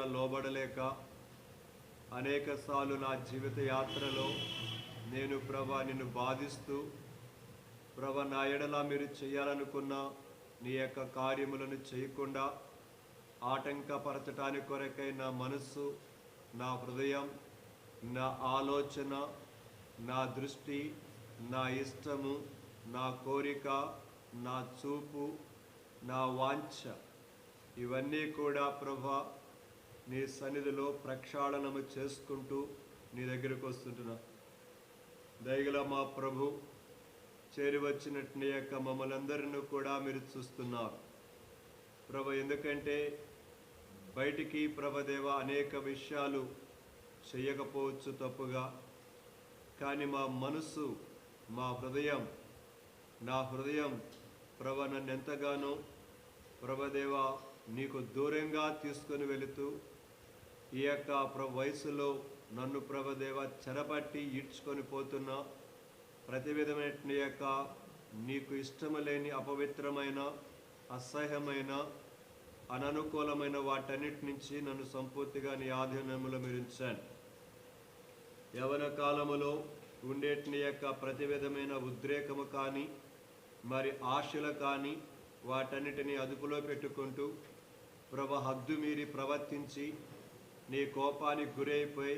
పూర్తిగా లోబడలేక అనేకసార్లు నా జీవిత యాత్రలో నేను ప్రభా నిన్ను బాధిస్తూ ప్రభా నా ఎడల మీరు చేయాలనుకున్న నీ యొక్క కార్యములను చేయకుండా ఆటంకపరచటానికి కొరకై నా మనస్సు, నా హృదయం, నా ఆలోచన, నా దృష్టి, నా ఇష్టము, నా కోరిక, నా చూపు, నా వాంఛ ఇవన్నీ కూడా ప్రభా నీ సన్నిధిలో ప్రక్షాళనము చేసుకుంటూ నీ దగ్గరకు వస్తుంటున్నా. దయగల మా ప్రభు, చేరి వచ్చినట్టు నీ యొక్క మమ్మల్ని అందరినీ కూడా మీరు చూస్తున్నారు ప్రభు. ఎందుకంటే బయటికి ప్రభదేవ అనేక విషయాలు చేయకపోవచ్చు తప్పుగా, కానీ మా మనసు, మా హృదయం, నా హృదయం ప్రభ నన్ను ఎంతగానో ప్రభదేవ నీకు దూరంగా తీసుకొని వెళుతూ ఈ యొక్క వయసులో నన్ను ప్రభదేవ చెరపట్టి ఈడ్చుకొని పోతున్నా ప్రతి విధమైన యొక్క నీకు ఇష్టము లేని అపవిత్రమైన, అసహ్యమైన, అననుకూలమైన వాటన్నిటి నుంచి నన్ను సంపూర్తిగా నీ ఆధీనంలో మీరు ఉంచాను. యవన కాలములో ఉండేటి యొక్క ప్రతి విధమైన ఉద్రేకము కానీ మరి ఆశలు కానీ వాటన్నిటినీ అదుపులో పెట్టుకుంటూ ప్రభ హద్దు మీరి ప్రవర్తించి నీ కోపానికి గురైపోయి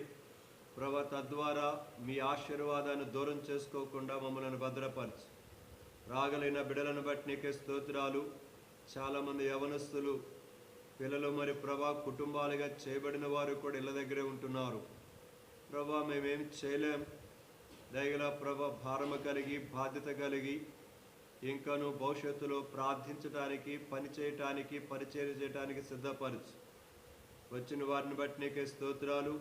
ప్రభ తద్వారా మీ ఆశీర్వాదాన్ని దూరం చేసుకోకుండా మమ్మల్ని భద్రపరచు. రాగలైన బిడలను బట్టి నీకే స్తోత్రాలు. చాలామంది యవనస్తులు పిల్లలు మరి ప్రభా కుటుంబాలుగా చేయబడిన వారు కూడా ఇళ్ళ దగ్గరే ఉంటున్నారు ప్రభా. మేమేం చేయలేం. దయగల ప్రభ భారము కలిగి, బాధ్యత కలిగి ఇంకాను భవిష్యత్తులో ప్రార్థించడానికి, పని చేయటానికి, పరిచయం చేయడానికి సిద్ధపరచు. వచ్చిన వారిని బట్టి నీకే స్తోత్రాలు.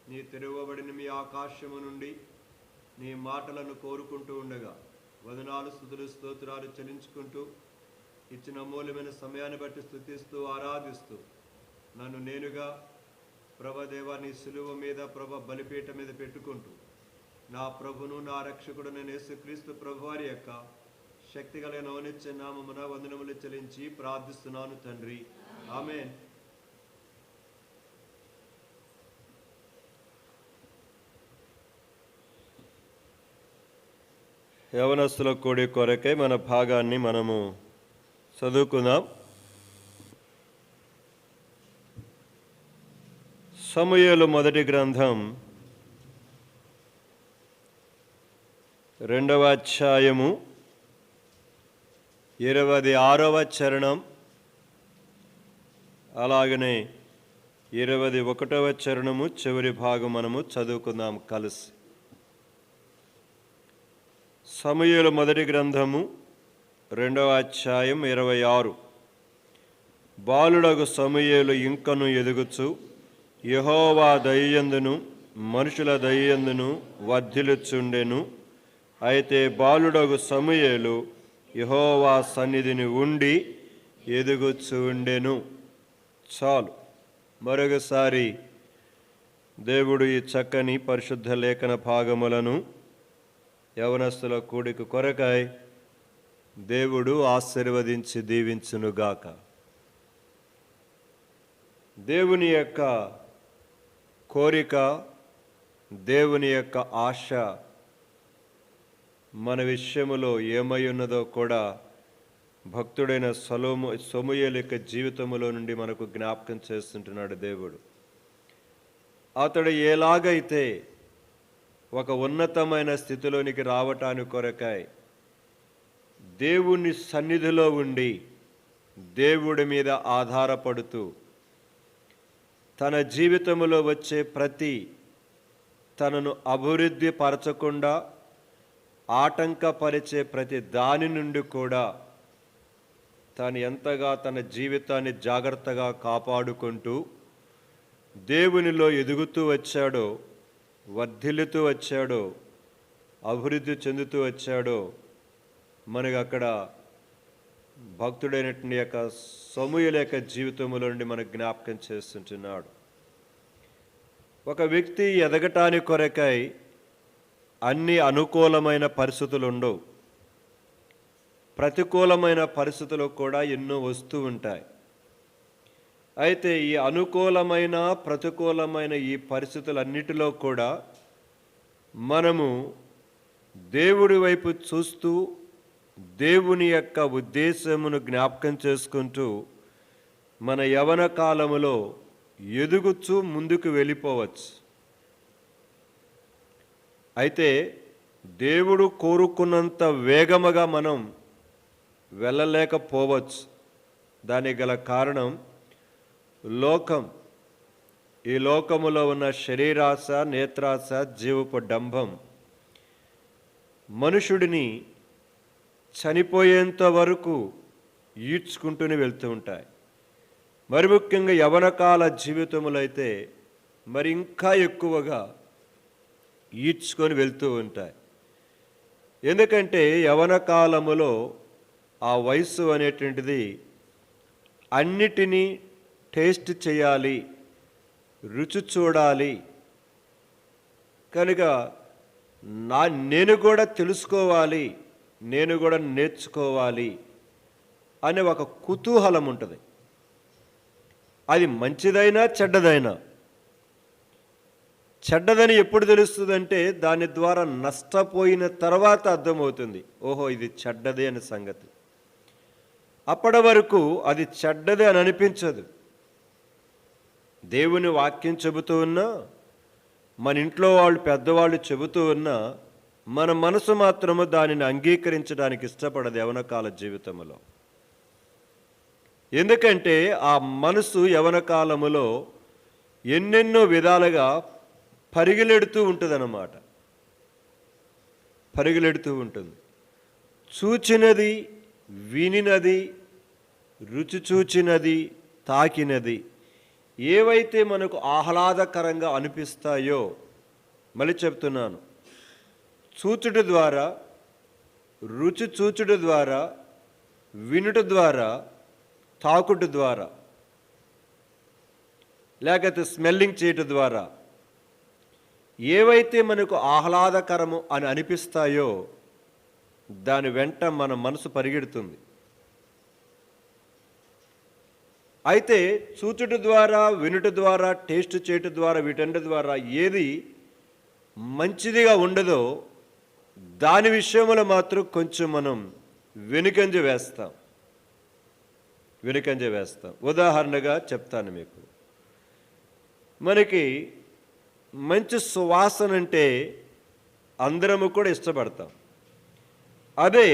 నీ తెరవబడిన మీ ఆకాశము నుండి నీ మాటలను కోరుకుంటూ ఉండగా వదనాలు, స్తుతులు, స్తోత్రాలు చెల్లించుకుంటూ ఇచ్చిన అమూల్యమైన సమయాన్ని బట్టి స్తుతిస్తూ ఆరాధిస్తూ నన్ను నేనుగా ప్రభదేవా నీ సిలువ మీద ప్రభ బలిపీఠ మీద పెట్టుకుంటూ నా ప్రభును, నా రక్షకుడు నేను యేసుక్రీస్తు ప్రభు వారి యొక్క శక్తి కలిగిన ఔన్నత్య నామమున వందనములు చెల్లించి ప్రార్థిస్తున్నాను తండ్రి, ఆమేన్. యవనస్తుల కూడి కొరకై మన భాగాన్ని మనము చదువుకుందాం. సమూయేలు మొదటి గ్రంథం 2వ అధ్యాయము 26వ చరణం, అలాగనే 21వ చరణము చివరి భాగం మనము చదువుకుందాం కలిసి. సమూయేలు మొదటి గ్రంథము 2వ అధ్యాయం 26. బాలుడగు సమూయేలు ఇంకను ఎదుగుచు యెహోవా దయయందును మనుషుల దయయందును వర్ధిల్లుచుండెను. అయితే బాలుడగు సమూయేలు యెహోవా సన్నిధిని ఉండి ఎదుగుచుండెను. చాలు. మరొకసారి దేవుడు ఈ చక్కని పరిశుద్ధ లేఖన భాగములను యవనస్తుల కూడిక కొరకై దేవుడు ఆశీర్వదించి దీవించునుగాక. దేవుని యొక్క కోరిక, దేవుని యొక్క ఆశ మన విషయములో ఏమై ఉన్నదో కూడా భక్తుడైన సమూయేలు యొక్క జీవితములో నుండి మనకు జ్ఞాపకం చేస్తుంటున్నాడు దేవుడు. అతడు ఎలాగైతే ఒక ఉన్నతమైన స్థితిలోనికి రావటానికి కొరకై దేవుని సన్నిధిలో ఉండి దేవుడి మీద ఆధారపడుతూ తన జీవితంలో వచ్చే ప్రతి తనను అభివృద్ధి పరచకుండా ఆటంకపరిచే ప్రతి దాని నుండి కూడా తాను ఎంతగా తన జీవితాన్ని జాగ్రత్తగా కాపాడుకుంటూ దేవునిలో ఎదుగుతూ వచ్చాడో, వర్ధిల్లుతూ వచ్చాడో, అభివృద్ధి చెందుతూ వచ్చాడో మనకు అక్కడ భక్తుడైనటువంటి యొక్క సమూయేలు యొక్క జీవితంలో నుండి మనకు జ్ఞాపకం చేస్తుంటున్నాడు. ఒక వ్యక్తి ఎదగటానికి కొరకై అన్ని అనుకూలమైన పరిస్థితులు ఉండవు. ప్రతికూలమైన పరిస్థితులు కూడా ఎన్నో వస్తూ ఉంటాయి. అయితే ఈ అనుకూలమైన ప్రతికూలమైన ఈ పరిస్థితులన్నిటిలో కూడా మనము దేవుడి వైపు చూస్తూ దేవుని యొక్క ఉద్దేశమును జ్ఞాపకం చేసుకుంటూ మన యవన కాలములో ఎదుగుచూ ముందుకు వెళ్ళిపోవచ్చు. అయితే దేవుడు కోరుకున్నంత వేగముగా మనం వెళ్ళలేకపోవచ్చు. దానికి గల కారణం ఈ లోకములో ఉన్న శరీరాశ, నేత్రాశ, జీవపు డంబం మనుషుడిని చనిపోయేంత వరకు ఈడ్చుకుంటూనే వెళ్తూ ఉంటాయి. మరి ముఖ్యంగా యవనకాల జీవితములు అయితే మరి ఇంకా ఎక్కువగా ఈడ్చుకొని వెళ్తూ ఉంటాయి. ఎందుకంటే యవన కాలములో ఆ వయస్సు అనేటువంటిది అన్నిటినీ టేస్ట్ చేయాలి, రుచి చూడాలి. కనుక నేను కూడా తెలుసుకోవాలి, నేను కూడా నేర్చుకోవాలి అనే ఒక కుతూహలం ఉంటుంది. అది మంచిదైనా చెడ్డదైనా. చెడ్డదని ఎప్పుడు తెలుస్తుందంటే దాని ద్వారా నష్టపోయిన తర్వాత అర్థమవుతుంది, ఓహో ఇది చెడ్డదే అనే సంగతి. అప్పటి వరకు అది చెడ్డదే అని అనిపించదు. దేవుని వాక్యం చెబుతూ ఉన్నా, మన ఇంట్లో వాళ్ళు పెద్దవాళ్ళు చెబుతూ ఉన్నా, మన మనసు మాత్రము దానిని అంగీకరించడానికి ఇష్టపడదు యవన కాల జీవితంలో. ఎందుకంటే ఆ మనసు యవన కాలములో ఎన్నెన్నో విధాలుగా పరిగెలెడుతూ ఉంటుందన్నమాట. పరిగెలెడుతూ ఉంటుంది. చూచినది, వినినది, రుచి చూచినది, తాకినది ఏవైతే మనకు ఆహ్లాదకరంగా అనిపిస్తాయో, మళ్ళీ చెప్తున్నాను, చూచుట ద్వారా, రుచి చూచుట ద్వారా, వినుట ద్వారా, తాకుట ద్వారా, లేకపోతే స్మెల్లింగ్ చేయటం ద్వారా ఏవైతే మనకు ఆహ్లాదకరము అని అనిపిస్తాయో దాని వెంట మన మనసు పరిగెడుతుంది. అయితే చూచుట ద్వారా, వినుట ద్వారా, టేస్ట్ చేయటం ద్వారా, వీటన్నిటి ద్వారా ఏది మంచిదిగా ఉండదో దాని విషయంలో మాత్రం కొంచెం మనం వెనుకంజ వేస్తాం. ఉదాహరణగా చెప్తాను మీకు. మనకి మంచి సువాసన అంటే అందరము కూడా ఇష్టపడతాం. అదే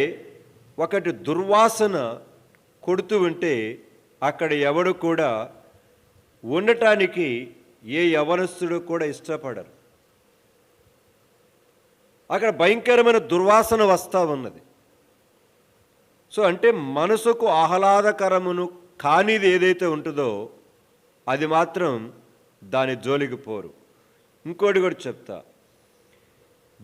ఒకటి దుర్వాసన కొడుతూ ఉంటే అక్కడ ఎవడు కూడా ఉండటానికి ఏ యవనస్తుడు కూడా ఇష్టపడరు. అక్కడ భయంకరమైన దుర్వాసన వస్తూ ఉన్నది. సో అంటే మనసుకు ఆహ్లాదకరమును కానిది ఏదైతే ఉంటుందో అది మాత్రం దాని జోలికి పోరు. ఇంకోటి కూడా చెప్తా,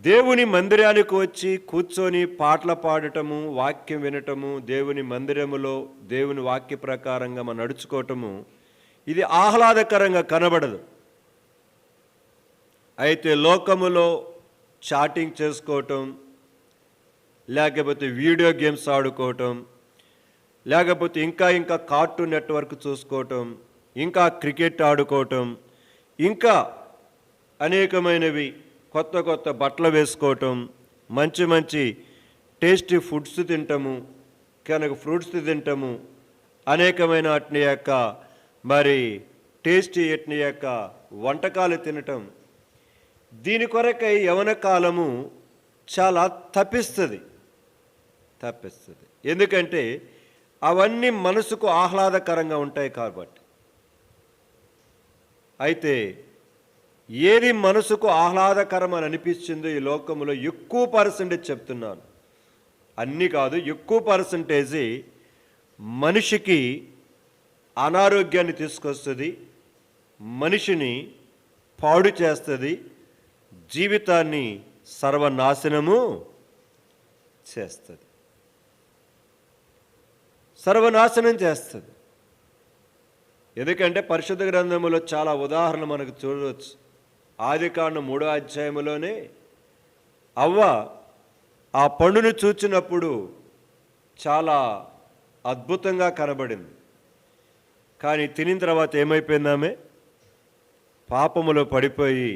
దేవుని మందిరానికి వచ్చి కూర్చొని పాటలు పాడటము, వాక్యం వినటము, దేవుని మందిరములో దేవుని వాక్య ప్రకారంగా మనం నడుచుకోవటము ఇది ఆహ్లాదకరంగా కనబడదు. అయితే లోకములో చాటింగ్ చేసుకోవటం, లేకపోతే వీడియో గేమ్స్ ఆడుకోవటం, లేకపోతే ఇంకా కార్టూన్ నెట్వర్క్ చూసుకోవటం, ఇంకా క్రికెట్ ఆడుకోవటం, ఇంకా అనేకమైనవి కొత్త బట్టలు వేసుకోవటం, మంచి టేస్టీ ఫుడ్స్ తింటాము, కనుక ఫ్రూట్స్ తింటాము, అనేకమైన వాటిని యొక్క మరి టేస్టీ వాటిని యొక్క వంటకాలు తినటం, దీని కొరకై యవన కాలము చాలా తప్పిస్తుంది. ఎందుకంటే అవన్నీ మనసుకు ఆహ్లాదకరంగా ఉంటాయి కాబట్టి. అయితే ఏది మనసుకు ఆహ్లాదకరం అని అనిపించిందో ఈ లోకంలో ఎక్కువ పర్సెంటేజ్ చెప్తున్నాను, అన్నీ కాదు, ఎక్కువ పర్సెంటేజీ మనిషికి అనారోగ్యాన్ని తీసుకొస్తుంది, మనిషిని పాడు చేస్తుంది, జీవితాన్ని సర్వనాశనము చేస్తుంది. ఎందుకంటే పరిశుద్ధ గ్రంథములో చాలా ఉదాహరణలు మనకు చూడవచ్చు. ఆదికాండం 3వ అధ్యాయములోనే అవ్వ ఆ పండును చూచినప్పుడు చాలా అద్భుతంగా కనబడింది. కానీ తినిన తర్వాత ఏమైపోయిందామె? పాపములో పడిపోయి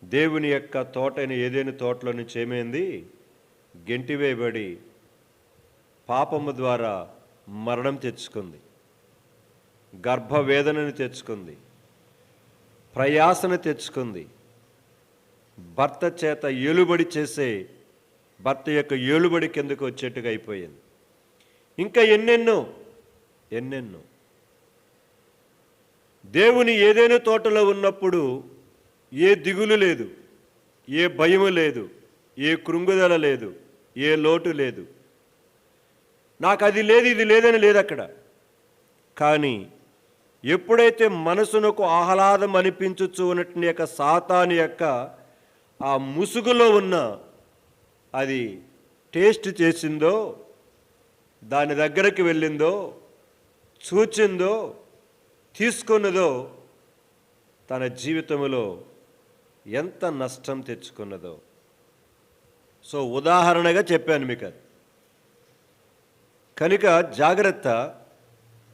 దేవుని యొక్క తోటైన ఏదైనా తోటలో నుంచి ఏమైంది? గెంటివేయబడి పాపము ద్వారా మరణం తెచ్చుకుంది, గర్భవేదనని తెచ్చుకుంది, ప్రయాసను తెచ్చుకుంది, భర్త చేత ఏలుబడి చేసే భర్త యొక్క ఏలుబడి కిందకు వచ్చేట్టుగా అయిపోయింది. ఇంకా ఎన్నెన్నో ఎన్నెన్నో. దేవుని ఏదైనా తోటలో ఉన్నప్పుడు ఏ దిగులు లేదు, ఏ భయము లేదు, ఏ కృంగుదల లేదు, ఏ లోటు లేదు. నాకు అది లేదు ఇది లేదని లేదు అక్కడ. కానీ ఎప్పుడైతే మనసునకు ఆహ్లాదం అనిపించచ్చు ఉన్నట్టు యొక్క సాతాను యొక్క ఆ ముసుగులో ఉన్న అది టేస్ట్ చేసిందో, దాని దగ్గరికి వెళ్ళిందో, చూచిందో, తీసుకున్నదో, తన జీవితంలో ఎంత నష్టం తెచ్చుకున్నదో. సో ఉదాహరణగా చెప్పాను మీకు అది. కనుక జాగ్రత్త.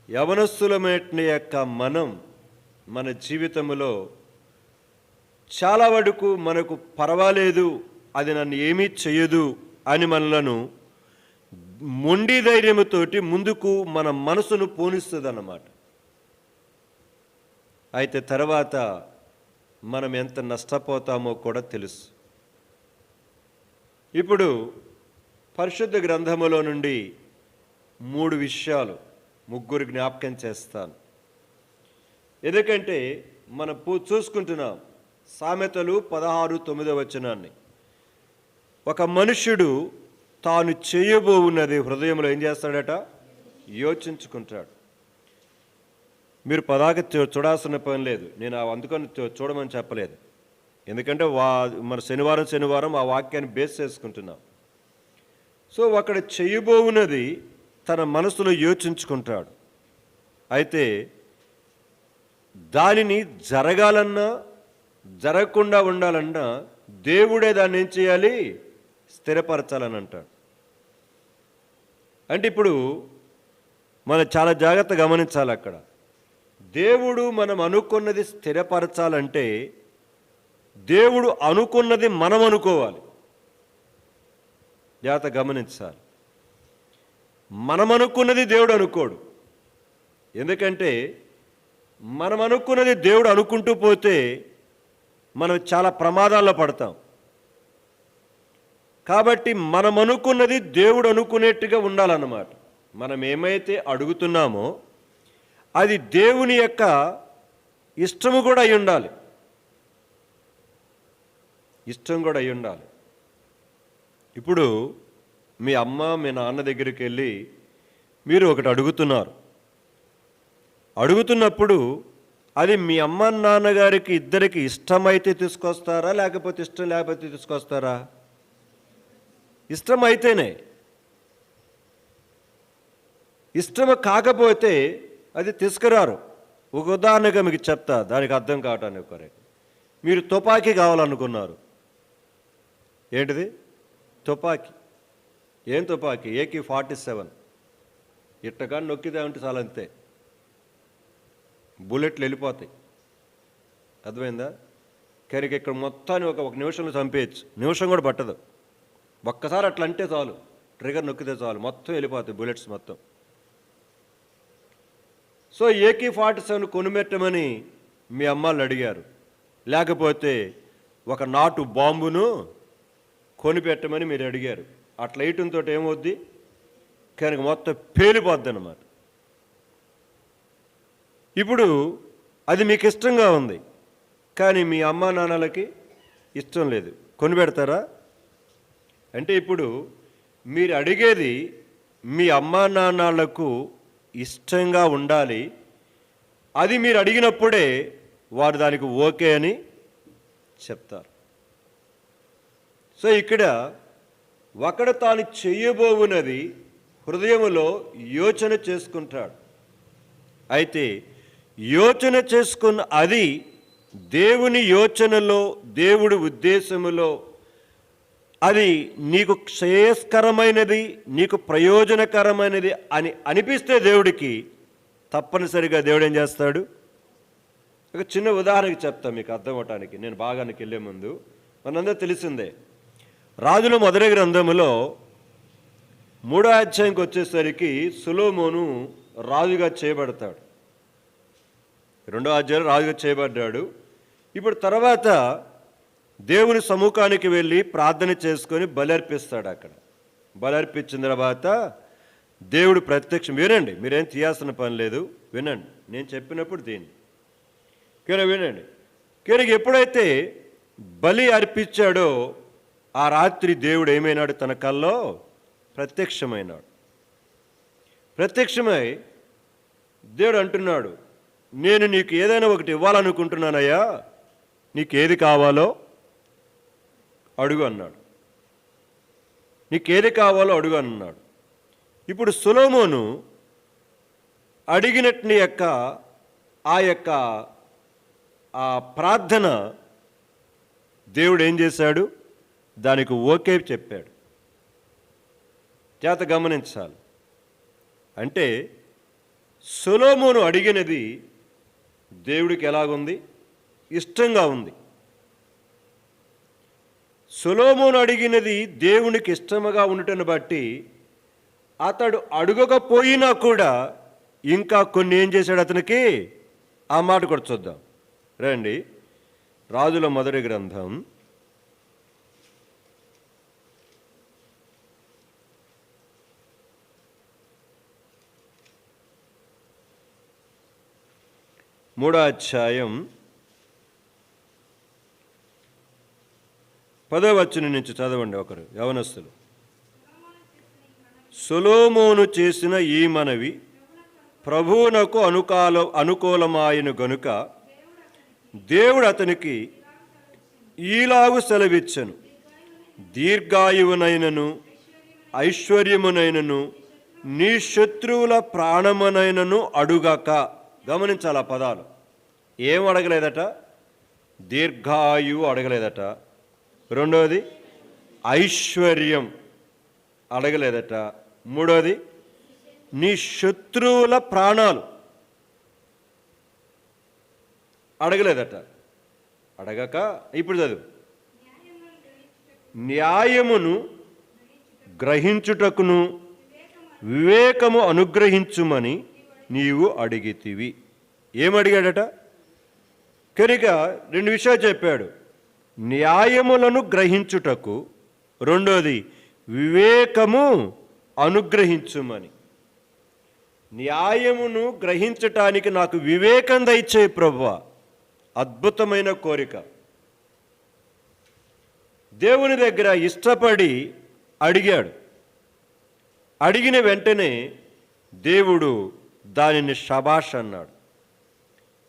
యవనస్తులమైన యొక్క మన జీవితంలో చాలా వరకు మనకు పర్వాలేదు, అది నన్ను ఏమీ చేయదు అని మనలను మొండి ధైర్యముతోటి ముందుకు మన మనసును పోనిస్తుంది అన్నమాట. అయితే తర్వాత మనం ఎంత నష్టపోతామో కూడా తెలుసు. ఇప్పుడు పరిశుద్ధ గ్రంథములో నుండి 3 విషయాలు ముగ్గురు జ్ఞాపకం చేస్తాను. ఎందుకంటే మనం చూసుకుంటున్నాం సామెతలు 16:9 ఒక మనుష్యుడు తాను చేయబోవున్నది హృదయంలో ఏం చేస్తాడట? యోచించుకుంటాడు. మీరు పదాక చూడాల్సిన పని లేదు, నేను అందుకని చూడమని చెప్పలేదు. ఎందుకంటే మన శనివారం ఆ వాక్యాన్ని బేస్ చేసుకుంటున్నాం. సో అక్కడ చేయబోవున్నది తన మనసులో యోచించుకుంటాడు. అయితే దానిని జరగాలన్నా జరగకుండా ఉండాలన్నా దేవుడే దాన్ని ఏం చేయాలి? స్థిరపరచాలని అంటాడు. అంటే ఇప్పుడు మనం చాలా జాగ్రత్త గమనించాలి. అక్కడ దేవుడు మనం అనుకున్నది స్థిరపరచాలంటే దేవుడు అనుకున్నది మనం అనుకోవాలి. జాగ్రత్త గమనించాలి. మనం అనుకున్నది దేవుడు అనుకోడు. ఎందుకంటే మనం అనుకున్నది దేవుడు అనుకుంటూ పోతే మనం చాలా ప్రమాదాల్లో పడతాం. కాబట్టి మనం అనుకున్నది దేవుడు అనుకునేట్టుగా ఉండాలన్నమాట. మనం ఏమైతే అడుగుతున్నామో అది దేవుని యొక్క ఇష్టము కూడా అయి ఉండాలి. ఇష్టం కూడా అయి ఉండాలి. ఇప్పుడు మీ అమ్మ మీ నాన్న దగ్గరికి వెళ్ళి మీరు ఒకటి అడుగుతున్నప్పుడు అది మీ అమ్మ నాన్నగారికి ఇద్దరికి ఇష్టమైతే తీసుకొస్తారా, లేకపోతే ఇష్టం లేకపోతే తీసుకొస్తారా? ఇష్టం అయితేనే. ఇష్టం కాకపోతే అది తీసుకురారు. ఒక ఉదాహరణగా మీకు చెప్తా, దానికి అర్థం కావటానికి కొరకు. మీరు తుపాకీ కావాలనుకున్నారు. ఏంటిది? తుపాకీ. ఏం తుపాకీ? AK-47. ఇట్టగా నొక్కితే ఉంటే చాలా, అంతే, బుల్లెట్లు వెళ్ళిపోతాయి. అర్థమైందా? కానీ ఇక్కడ మొత్తాన్ని ఒక నిమిషంలో చంపేయచ్చు. నిమిషం కూడా పట్టదు. ఒక్కసారి అట్లా అంటే చాలు, ట్రిగర్ నొక్కితే చాలు, మొత్తం వెళ్ళిపోతాయి బుల్లెట్స్ మొత్తం. సో AK-47 కొనిపెట్టమని మీ అమ్మాళ్ళు అడిగారు. లేకపోతే ఒక నాటు బాంబును కొనిపెట్టమని మీరు అడిగారు. అట్లా వేయటంతో ఏమవుద్ది? కనుక మొత్తం పేలిపోద్ది అన్నమాట. ఇప్పుడు అది మీకు ఇష్టంగా ఉంది, కానీ మీ అమ్మా నాన్నలకి ఇష్టం లేదు. కొనిపెడతారా? అంటే ఇప్పుడు మీరు అడిగేది మీ అమ్మా నాన్నలకు ఇష్టంగా ఉండాలి. అది మీరు అడిగినప్పుడే వారు దానికి ఓకే అని చెప్తారు. సో ఇక్కడ ఒకడు తాను చెయ్యబోవున్నది హృదయములో యోచన చేసుకుంటాడు. అయితే యోచన చేసుకున్న అది దేవుని యోచనలో, దేవుడి ఉద్దేశములో అది నీకు శ్రేయస్కరమైనది, నీకు ప్రయోజనకరమైనది అని అనిపిస్తే దేవుడికి తప్పనిసరిగా దేవుడు ఏం చేస్తాడు? ఒక చిన్న ఉదాహరణకి చెప్తాను మీకు అర్థం అవటానికి. నేను భాగానికి వెళ్ళే ముందు మనందరూ తెలిసిందే, రాజుల మొదటి గ్రంథములో 3వ అధ్యాయంకి వచ్చేసరికి సొలొమోను రాజుగా చేయబడతాడు. 2వ అధ్యాయంలో రాజుగా చేయబడ్డాడు. ఇప్పుడు తర్వాత దేవుని సముఖానికి వెళ్ళి ప్రార్థన చేసుకొని బలి అర్పిస్తాడు. అక్కడ బలి అర్పించిన తర్వాత దేవుడు ప్రత్యక్షం, వినండి, మీరేం తీయాల్సిన పని లేదు, వినండి, నేను చెప్పినప్పుడు దీన్ని వినండి. ఎప్పుడైతే బలి అర్పించాడో ఆ రాత్రి దేవుడు ఏమైనాడు? తన కల్లో ప్రత్యక్షమైనాడు. ప్రత్యక్షమై దేవుడు అంటున్నాడు, నేను నీకు ఏదైనా ఒకటి ఇవ్వాలనుకుంటున్నానయ్యా, నీకు ఏది కావాలో అడుగు అన్నాడు. నీకేది కావాలో అడుగు అన్నాడు. ఇప్పుడు సొలొమోను అడిగినట్టు ఆ ప్రార్థన దేవుడు ఏం చేశాడు? దానికి ఓకే చెప్పాడు. చేత గమనించాలి. అంటే సొలొమోను అడిగినది దేవుడికి ఎలాగుంది? ఇష్టంగా ఉంది. సొలొమోను అడిగినది దేవునికి ఇష్టముగా ఉండటం బట్టి అతడు అడగకపోయినా కూడా ఇంకా కొన్ని ఏం చేశాడు అతనికి? ఆ మాట కూడా చూద్దాం రండి. రాజుల మొదటి గ్రంథం 3వ అధ్యాయం 10వ వచనం నుంచి చదవండి ఒకరు యవనస్తులు. సొలొమోను చేసిన ఈ మనవి ప్రభువునకు అనుకూలమాయను గనుక దేవుడు అతనికి ఈలాగు సెలవిచ్చెను, దీర్ఘాయువునైనను ఐశ్వర్యమునైనను నీ శత్రువుల ప్రాణమునైనను అడుగక. గమనించాలి ఆ పదాలు. ఏం అడగలేదట? దీర్ఘాయువు అడగలేదట. రెండవది ఐశ్వర్యం అడగలేదట. మూడవది నీ శత్రువుల ప్రాణాలు అడగలేదట. అడగక ఇప్పుడు చదువు, న్యాయమును గ్రహించుటకును వివేకము అనుగ్రహించుమని నీవు అడిగితివి. ఏమడిగాడట? కనుక 2 విషయాలు చెప్పాడు. న్యాయములను గ్రహించుటకు, రెండోది వివేకము అనుగ్రహించుమని. న్యాయమును గ్రహించటానికి నాకు వివేకం దయచేయి ప్రభువా. అద్భుతమైన కోరిక. దేవుని దగ్గర ఇష్టపడి అడిగాడు. అడిగిన వెంటనే దేవుడు దానిని శబాష్ అన్నాడు.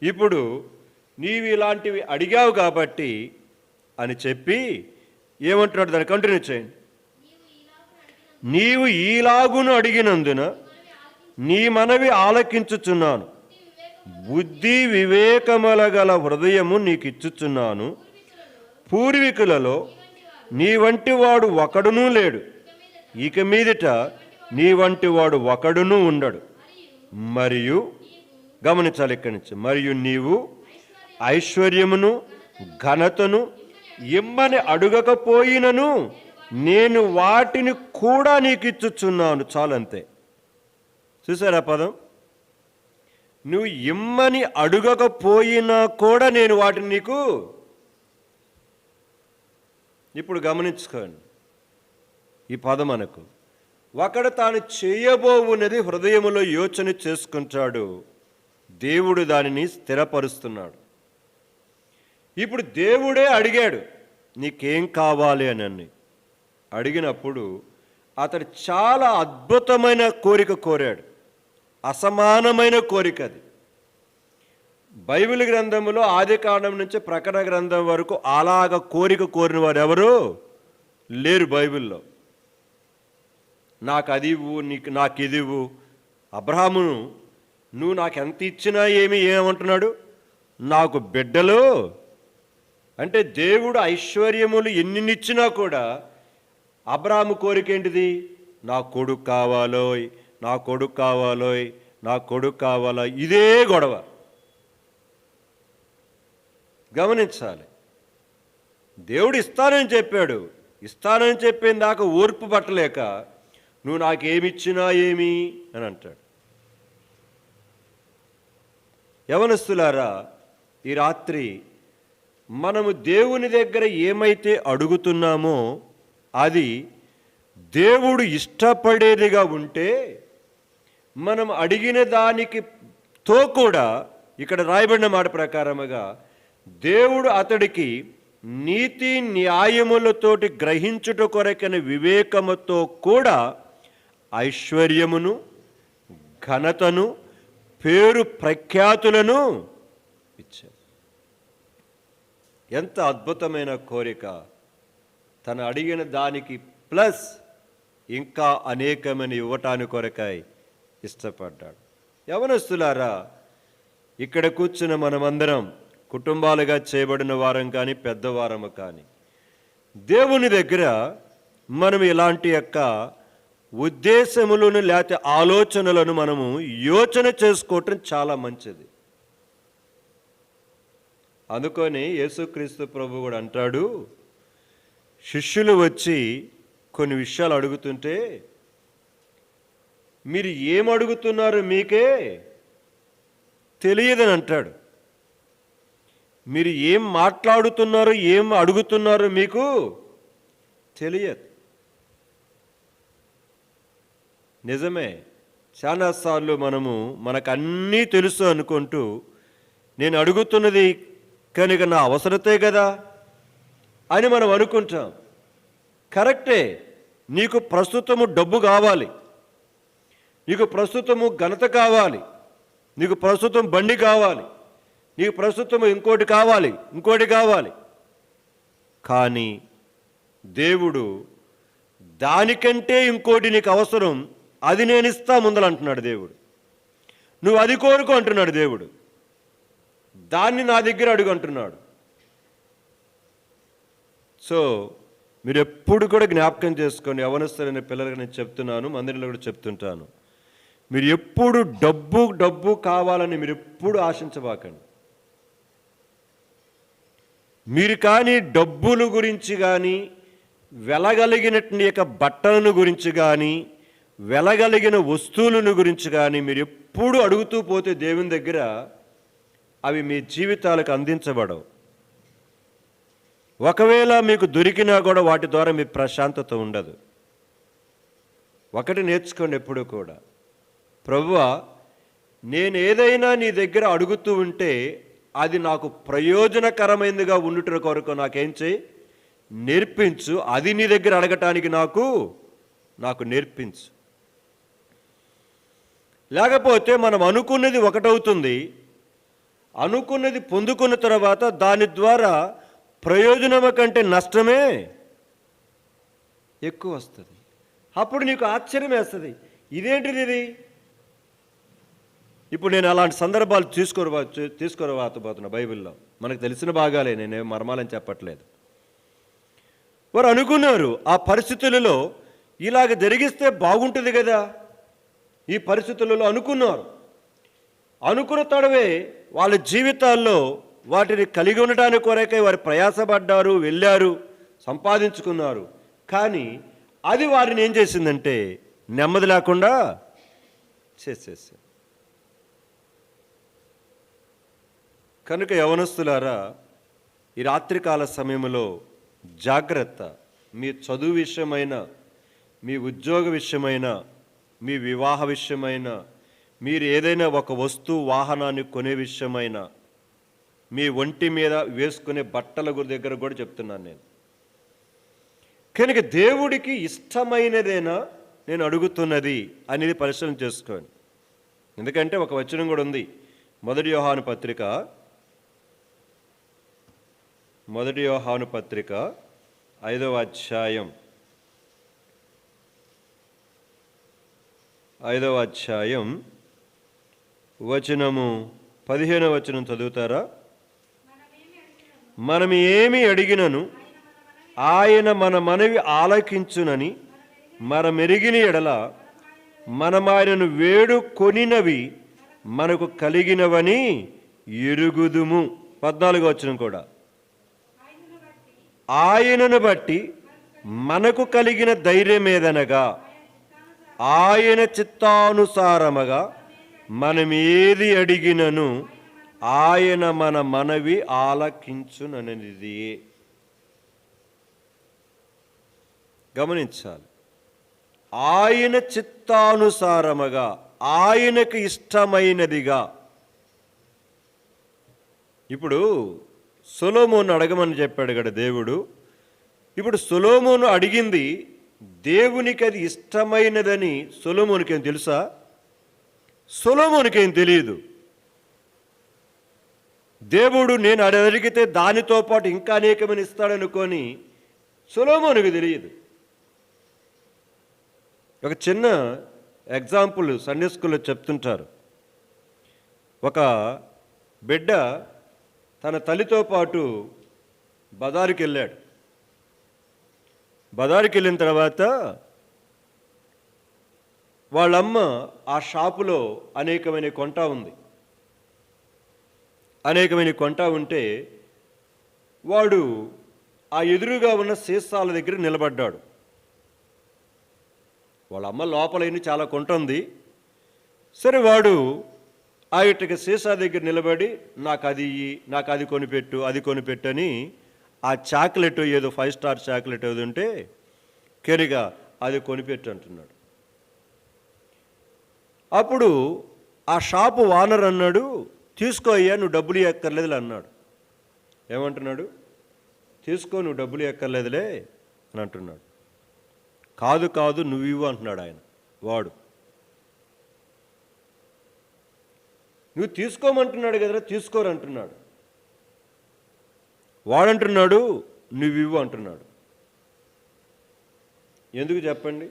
ఇప్పుడు నీవు ఇలాంటివి అడిగావు కాబట్టి అని చెప్పి ఏమంటున్నాడు? దాన్ని కంటిన్యూ చేయండి. నీవు ఈలాగును అడిగినందున నీ మనవి ఆలకించుచున్నాను, బుద్ధి వివేకముల గల హృదయము నీకు ఇచ్చుచున్నాను. పూర్వీకులలో నీ వంటి వాడు ఒకడునూ లేడు, ఇక మీదట నీ వంటి వాడు ఒకడునూ ఉండడు. మరియు గమనించాలి ఇక్కడి నుంచి, మరియు నీవు ఐశ్వర్యమును ఘనతను ఇమ్మని అడుగకపోయినను నేను వాటిని కూడా నీకు ఇచ్చుచున్నాను. చాలంతే. చూసారా పదం? నువ్వు ఇమ్మని అడుగకపోయినా కూడా నేను వాటిని నీకు. ఇప్పుడు గమనించుకోండి ఈ పదం మనకు. ఒకడు తాను చేయబోవున్నది హృదయములో యోచన చేసుకుంటాడు, దేవుడు దానిని స్థిరపరుస్తున్నాడు. ఇప్పుడు దేవుడే అడిగాడు నీకేం కావాలి అని. అడిగినప్పుడు అతడు చాలా అద్భుతమైన కోరిక కోరాడు. అసమానమైన కోరిక అది. బైబిల్ గ్రంథంలో ఆదికాండం నుంచి ప్రకటన గ్రంథం వరకు అలాగ కోరిక కోరిన వారు ఎవరు లేరు బైబిల్లో. నాకు అది ఇవ్వు, నాకు ఇది ఇవ్వు. అబ్రహామును నువ్వు నాకు ఎంత ఇచ్చినా ఏమంటున్నాడు? నాకు బిడ్డలు. అంటే దేవుడు ఐశ్వర్యములు ఎన్నిచ్చినా కూడా అబ్రహాము కోరిక ఏంటిది? నా కొడుకు కావాలోయ్, నా కొడుకు కావాలోయ్, నా కొడుకు కావాలా, ఇదే గొడవ. గమనించాలి. దేవుడు ఇస్తానని చెప్పాడు, ఇస్తానని చెప్పిన దాకా ఓర్పు పట్టలేక నువ్వు నాకేమిచ్చినా ఏమి అని అంటాడు. యవనస్తులారా, ఈ రాత్రి మనము దేవుని దగ్గర ఏమైతే అడుగుతున్నామో అది దేవుడు ఇష్టపడేదిగా ఉంటే మనం అడిగిన దానికితో కూడా ఇక్కడ రాయబడిన మాట ప్రకారముగా దేవుడు అతడికి నీతి న్యాయములతోటి గ్రహించుట కొరకైన వివేకముతో కూడా ఐశ్వర్యమును, ఘనతను, పేరు ప్రఖ్యాతులను ఇచ్చాడు. ఎంత అద్భుతమైన కోరిక! తను అడిగిన దానికి ప్లస్ ఇంకా అనేకమని ఇవ్వటానికి కొరకై ఇష్టపడ్డాడు. యవనస్తులారా, ఇక్కడ కూర్చున్న మనమందరం కుటుంబాలుగా చేయబడిన వారం కానీ పెద్దవారము కానీ దేవుని దగ్గర మనం ఇలాంటి యొక్క ఉద్దేశములను లేకపోతే ఆలోచనలను మనము యోచన చేసుకోవటం చాలా మంచిది. అందుకని యేసుక్రీస్తు ప్రభు కూడా అంటాడు, శిష్యులు వచ్చి కొన్ని విషయాలు అడుగుతుంటే మీరు ఏం అడుగుతున్నారు మీకే తెలియదని అంటాడు. మీరు ఏం మాట్లాడుతున్నారో ఏం అడుగుతున్నారో మీకు తెలియదు. నిజమే, చాలాసార్లు మనకు అన్నీ తెలుసు అనుకుంటూ నేను అడుగుతున్నది కనుక నా అవసరతే కదా అని మనం అనుకుంటాం. కరెక్టే, నీకు ప్రస్తుతము డబ్బు కావాలి, నీకు ప్రస్తుతము ఘనత కావాలి, నీకు ప్రస్తుతం బండి కావాలి, నీకు ప్రస్తుతం ఇంకోటి కావాలి. కానీ దేవుడు దానికంటే ఇంకోటి నీకు అవసరం, అది నేను ఇస్తా ముందలంటున్నాడు దేవుడు. నువ్వు అది కోరుకో అంటున్నాడు దేవుడు. దాన్ని నా దగ్గర అడుగు అంటున్నాడు. సో మీరు ఎప్పుడు కూడా జ్ఞాపకం చేసుకోండి. యవనస్తులైన పిల్లలకు నేను చెప్తున్నాను, మందిరంలో కూడా చెప్తుంటాను, మీరు ఎప్పుడు డబ్బు కావాలని మీరు ఎప్పుడు ఆశించబాకండి. మీరు కానీ డబ్బుల గురించి కానీ, వెలగలిగినటువంటి యొక్క బట్టలను గురించి కానీ, వెలగలిగిన వస్తువులను గురించి కానీ మీరు ఎప్పుడు అడుగుతూ పోతే దేవుని దగ్గర అవి మీ జీవితాలకు అందించబడవు. ఒకవేళ మీకు దొరికినా కూడా వాటి ద్వారా మీ ప్రశాంతత ఉండదు. ఒకటి నేర్చుకోండి ఎప్పుడు కూడా, ప్రభువా నేను ఏదైనా నీ దగ్గర అడుగుతూ ఉంటే అది నాకు ప్రయోజనకరమైనదిగా ఉండుట కొరకు నాకేం చేయి, నేర్పించు. అది నీ దగ్గర అడగటానికి నాకు నేర్పించు. లేకపోతే మనం అనుకున్నది ఒకటవుతుంది, అనుకున్నది పొందుకున్న తర్వాత దాని ద్వారా ప్రయోజనము కంటే నష్టమే ఎక్కువ వస్తుంది. అప్పుడు నీకు ఆశ్చర్యం వేస్తుంది, ఇదేంటిది ఇది. ఇప్పుడు నేను అలాంటి సందర్భాలు తీసుకురాబోతున్నా. బైబిల్లో మనకు తెలిసిన భాగాలే, నేనేం మర్మాలని చెప్పట్లేదు. వారు అనుకున్నారు ఆ పరిస్థితులలో ఇలాగ జరిగిస్తే బాగుంటుంది కదా, ఈ పరిస్థితులలో అనుకున్నారు. అనుకున్న తడవే వాళ్ళ జీవితాల్లో వాటిని కలిగి ఉండటానికి కొరకై వారు ప్రయాసపడ్డారు, వెళ్ళారు, సంపాదించుకున్నారు. కానీ అది వారిని ఏం చేసిందంటే నెమ్మది లేకుండా చేసేసింది. కనుక యవనస్తులారా, ఈ రాత్రికాల సమయంలో జాగ్రత్త. మీ చదువు విషయమైన, మీ ఉద్యోగ విషయమైన, మీ వివాహ విషయమైన, మీరు ఏదైనా ఒక వస్తువు వాహనాన్ని కొనే విషయమైన, మీ ఒంటి మీద వేసుకునే బట్టల దగ్గర కూడా చెప్తున్నాను నేను. కనుక దేవుడికి ఇష్టమైనదేనా నేను అడుగుతున్నది అనేది పరిశీలన చేసుకోండి. ఎందుకంటే ఒక వచనం కూడా ఉంది, మొదటి యోహాను పత్రిక 5వ అధ్యాయం 5వ అధ్యాయం వచనము 15వ వచనం చదువుతారా? మనం ఏమి అడిగినను ఆయన మన మనవి ఆలకించునని మన మెరిగిన ఎడల మనం ఆయనను వేడుకొనినవి మనకు కలిగినవని ఎరుగుదుము. 14వ వచనం కూడా, ఆయనను బట్టి మనకు కలిగిన ధైర్యమేదనగా ఆయన చిత్తానుసారముగా మనమేది అడిగినను ఆయన మన మనవి ఆలకించుననిది. గమనించాలి, ఆయన చిత్తానుసారముగా, ఆయనకు ఇష్టమైనదిగా. ఇప్పుడు సొలొమోను అడగమని చెప్పాడు కదా దేవుడు. ఇప్పుడు సొలొమోను అడిగింది దేవునికి అది ఇష్టమైనదని సొలొమోనుకేం తెలుసా? సొలొమోనుకేం తెలియదు. దేవుడు నేను అడిగితే దానితో పాటు ఇంకా అనేకమని ఇస్తాడనుకొని సొలొమోనుకు తెలియదు. ఒక చిన్న ఎగ్జాంపుల్ సండే స్కూల్లో చెప్తుంటారు. ఒక బిడ్డ తన తల్లితో పాటు బజారుకి వెళ్ళాడు. బజారుకి వెళ్ళిన తర్వాత వాళ్ళమ్మ ఆ షాపులో అనేకమైన కొంటా ఉంది. అనేకమైన కొంటా ఉంటే వాడు ఆ ఎదురుగా ఉన్న సీసాల దగ్గర నిలబడ్డాడు. వాళ్ళ అమ్మ లోపల చాలా కొంట ఉంది. సరే, వాడు ఆ ఇటుక సీసా దగ్గర నిలబడి నాకు అది ఇయ్యి, నాకు అది కొనిపెట్టు, అది కొనిపెట్టని ఆ చాక్లెట్ ఏదో 5 స్టార్ చాక్లెట్ ఏదో ఉంటే కెరిగా అది కొనిపెట్టు అంటున్నాడు. అప్పుడు ఆ షాపు ఓనర్ అన్నాడు, తీసుకో అయ్యా, నువ్వు డబ్బులు ఎక్కర్లేదులే అన్నాడు. ఏమంటున్నాడు? తీసుకో, నువ్వు డబ్బులు ఎక్కర్లేదులే అని అంటున్నాడు. కాదు కాదు, నువ్వు ఇవ్వు అంటున్నాడు ఆయన. వాడు, నువ్వు తీసుకోమంటున్నాడు కదరా, తీసుకోరంటున్నాడు. వాడంటున్నాడు నువ్వు ఇవ్వు అంటున్నాడు. ఎందుకు చెప్పండి?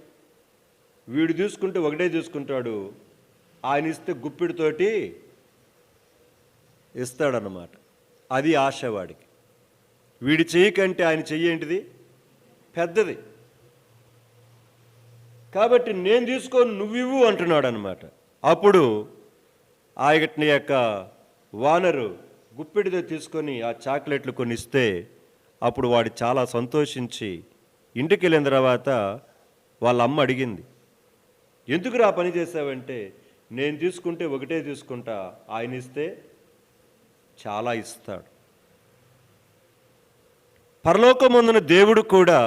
వీడు తీసుకుంటే ఒకటే తీసుకుంటాడు, ఆయన ఇస్తే గుప్పిడితోటి ఇస్తాడన్నమాట. అది ఆశ వాడికి. వీడి చెయ్యి కంటే ఆయన చెయ్యి ఏంటిది? పెద్దది. కాబట్టి నేను తీసుకొని నువ్వివ్వు అంటున్నాడు అనమాట. అప్పుడు ఆయన యొక్క వానరు గుప్పిడితో తీసుకొని ఆ చాక్లెట్లు కొన్ని ఇస్తే అప్పుడు వాడు చాలా సంతోషించి ఇంటికి వెళ్ళిన తర్వాత వాళ్ళ అమ్మ అడిగింది, ఎందుకు రా పని చేసావంటే, నేను తీసుకుంటే ఒకటే తీసుకుంటా, ఆయన ఇస్తే చాలా ఇస్తాడు. పరలోకమందున దేవుడు కూడా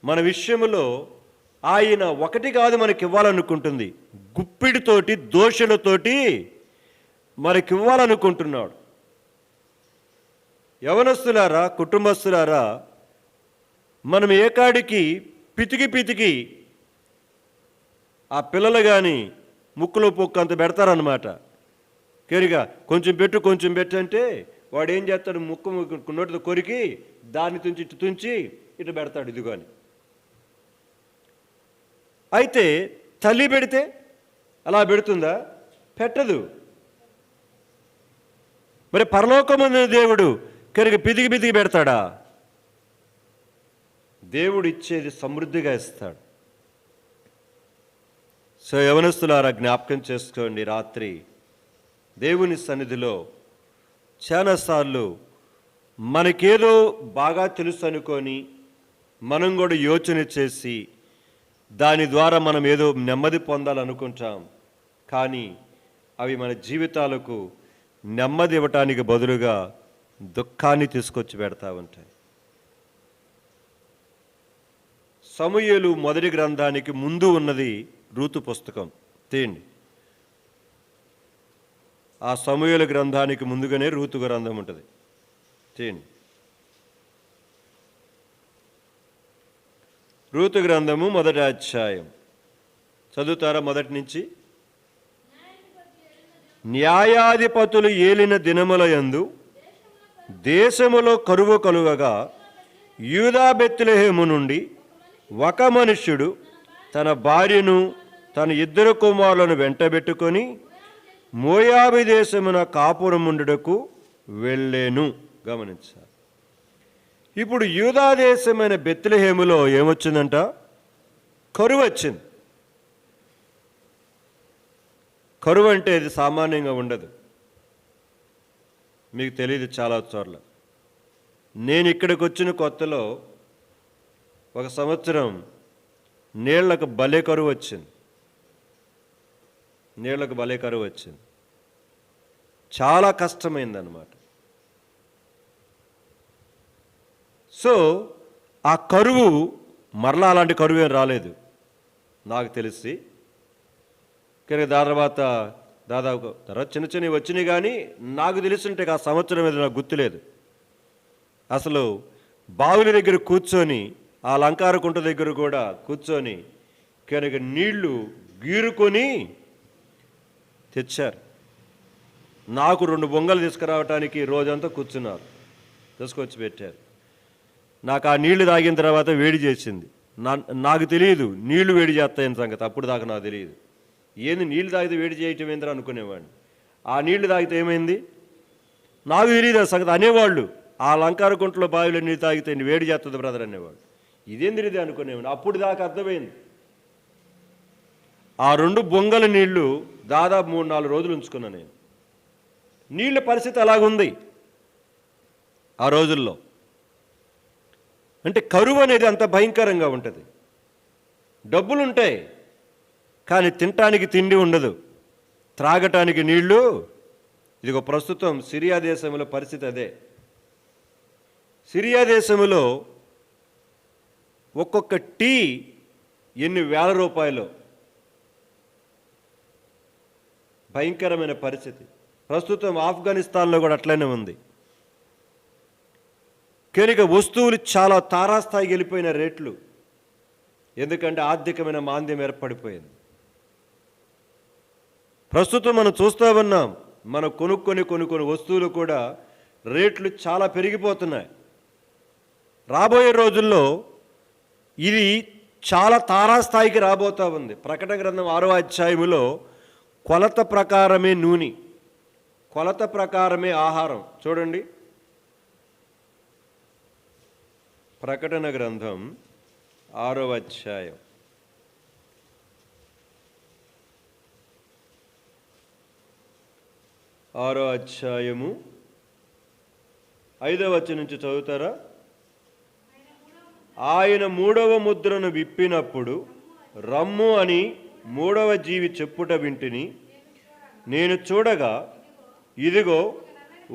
మన విషయంలో ఆయన ఒకటి కాదు మనకి ఇవ్వాలనుకుంటుంది, గుప్పిడితోటి దోషులతోటి మనకివ్వాలనుకుంటున్నాడు. యవనస్తులారా, కుటుంబస్తులారా, మనం ఏకాడికి పితికి ఆ పిల్లలు కానీ ముక్కులో పొక్కు అంత పెడతారనమాట. కేరిగా కొంచెం పెట్టు అంటే వాడు ఏం చేస్తాడు, ముక్కు నోటితో కొరికి దాన్ని తుంచి ఇటు తుంచి ఇటు పెడతాడు, ఇదిగో అని. అయితే తల్లి పెడితే అలా పెడుతుందా? పెట్టదు. మరి పరలోకమందున దేవుడు కనుక పితికి పెడతాడా? దేవుడు ఇచ్చేది సమృద్ధిగా ఇస్తాడు. సో యవనస్తులారా, జ్ఞాపకం చేసుకోండి, రాత్రి దేవుని సన్నిధిలో చాలాసార్లు మనకేదో బాగా తెలుసు అనుకొని మనం కూడా యోచన చేసి దాని ద్వారా మనం ఏదో నెమ్మది పొందాలనుకుంటాం. కానీ అవి మన జీవితాలకు నెమ్మది ఇవ్వటానికి బదులుగా దుఃఖాన్ని తీసుకొచ్చి పెడతా ఉంటాయి. సమూయేలు మొదటి గ్రంథానికి ముందు ఉన్నది రూతు పుస్తకం. తీయండి. ఆ సమూయేలు గ్రంథానికి ముందుగానే రూతు గ్రంథం ఉంటుంది. తీయండి. రూతు గ్రంథము 1వ అధ్యాయం చదువుతారా? మొదటి నుంచి. న్యాయాధిపతులు ఏలిన దినముల యందు దేశములో కరువు కలుగగా యూదా బెత్లెహేము నుండి ఒక మనుష్యుడు తన భార్యను తన 2 కుమారులను వెంటబెట్టుకొని మోయాబు దేశమున కాపురముండుటకు వెళ్ళేను. గమనించాలి. ఇప్పుడు యూదా దేశమైన బెత్లెహేములో ఏమొచ్చిందంట? కరువు వచ్చింది. కరువు అంటే ఇది సామాన్యంగా ఉండదు, మీకు తెలియదు. చాలా చోట్ల నేను ఇక్కడికి వచ్చిన కొత్తలో ఒక సంవత్సరం నీళ్లకు భలే కరువు వచ్చింది. నీళ్లకు భలే కరువు వచ్చింది, చాలా కష్టమైందన్నమాట. సో ఆ కరువు మరలా అలాంటి కరువు ఏం రాలేదు నాకు తెలిసి. కానీ దాదాపు తర్వాత చిన్న చిన్నవి వచ్చినాయి, కానీ నాకు తెలిసింటే ఆ సంవత్సరం మీద నాకు గుర్తులేదు. అసలు బావుల దగ్గర కూర్చొని, ఆ లంకారకుంట దగ్గర కూడా కూర్చొని కనుక నీళ్లు గీరుకొని తెచ్చారు. నాకు 2 బొంగలు తీసుకురావటానికి రోజంతా కూర్చున్నారు, తీసుకొచ్చి పెట్టారు. నాకు ఆ నీళ్లు తాగిన తర్వాత వేడి చేసింది. నాకు తెలియదు నీళ్లు వేడి చేస్తాయని సంగతి, అప్పుడు దాకా నాకు తెలియదు. ఏంది నీళ్లు తాగితే వేడి చేయటం ఏంద్రా అనుకునేవాడిని. ఆ నీళ్లు తాగితే ఏమైంది నాకు తెలియదు ఆ సంగతి. అనేవాళ్ళు ఆ లంకారకుంటలో బావిలో నీళ్ళు తాగితే వేడి చేస్తుంది బ్రదర్ అనేవాడు. ఇదేంది ఇది అనుకునేవాడిని. అప్పుడు దాకా అర్థమైంది. ఆ 2 బొంగల నీళ్లు దాదాపు 3-4 రోజులు ఉంచుకున్నాను నేను. నీళ్ళ పరిస్థితి అలాగుంది ఆ రోజుల్లో. అంటే కరువు అనేది అంత భయంకరంగా ఉంటుంది. డబ్బులుంటాయి కానీ తినటానికి తిండి ఉండదు, త్రాగటానికి నీళ్లు. ఇదిగో ప్రస్తుతం సిరియా దేశంలో పరిస్థితి అదే. సిరియా దేశంలో ఒక్కొక్క టీ ఎన్ని వేల రూపాయలు, భయంకరమైన పరిస్థితి. ప్రస్తుతం ఆఫ్ఘనిస్తాన్లో కూడా అట్లనే ఉంది. కనుక వస్తువులు చాలా తారాస్థాయికి వెళ్ళిపోయిన రేట్లు, ఎందుకంటే ఆర్థికమైన మాంద్యం ఏర్పడిపోయింది. ప్రస్తుతం మనం చూస్తూ ఉన్నాం, మనం కొనుక్కొని వస్తువులు కూడా రేట్లు చాలా పెరిగిపోతున్నాయి. రాబోయే రోజుల్లో ఇది చాలా తారాస్థాయికి రాబోతూ ఉంది. ప్రకటన గ్రంథం 6వ అధ్యాయములో కొలత ప్రకారమే నూనె, కొలత ప్రకారమే ఆహారం. చూడండి, ప్రకటన గ్రంథం 6వ అధ్యాయం 6వ అధ్యాయము 5వ వచనం నుంచి చదువుతారా? ఆయన 3వ ముద్రను విప్పినప్పుడు రమ్ము అని 3వ జీవి చెప్పుట వింటిని. నేను చూడగా ఇదిగో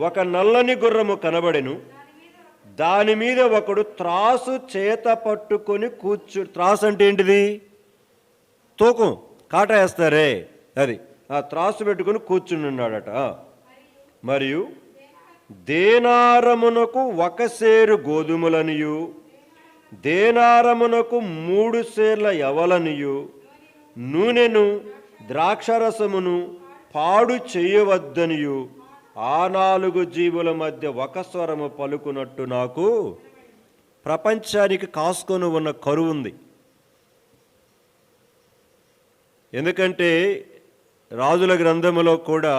ఒక నల్లని గుర్రము కనబడెను, దాని మీద ఒకడు త్రాసు చేత పట్టుకొని త్రాసు అంటే ఏంటిది? తూకం, కాటా వేస్తారే అది. ఆ త్రాసు పెట్టుకొని కూర్చుని ఉన్నాడట. మరియు దేనారమునకు 1 సేరు గోధుమలనియు, దేనారమునకు 3 సేర్ల యవలనియు, నూనెను ద్రాక్షరసమును పాడు చేయవద్దనియు ఆ 4 జీవుల మధ్య ఒక స్వరము పలుకున్నట్టు నాకు ప్రపంచానికి కాసుకొని ఉన్న కరువు ఉంది. ఎందుకంటే రాజుల గ్రంథములో కూడా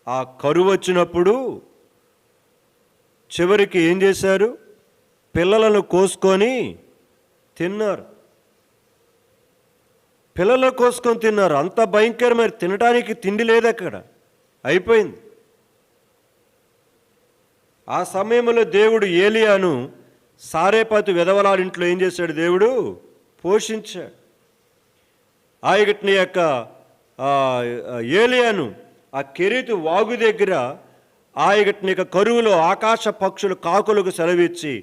ఆ కరువు వచ్చినప్పుడు చివరికి ఏం చేశారు? పిల్లలను కోసుకొని తిన్నారు. పిల్లలను కోసుకొని తిన్నారు. అంత భయంకరమైన, తినడానికి తిండి లేదు అక్కడ, అయిపోయింది. ఆ సమయంలో దేవుడు ఏలియాను సారేపతు విధవరాలింట్లో ఏం చేశాడు? దేవుడు పోషించాడు. ఆయగట్ని యొక్క ఏలియాను ఆ కెరీతు వాగు దగ్గర ఆయగట్ని యొక్క కరువులో ఆకాశ పక్షులు కాకులకు సెలవిచ్చి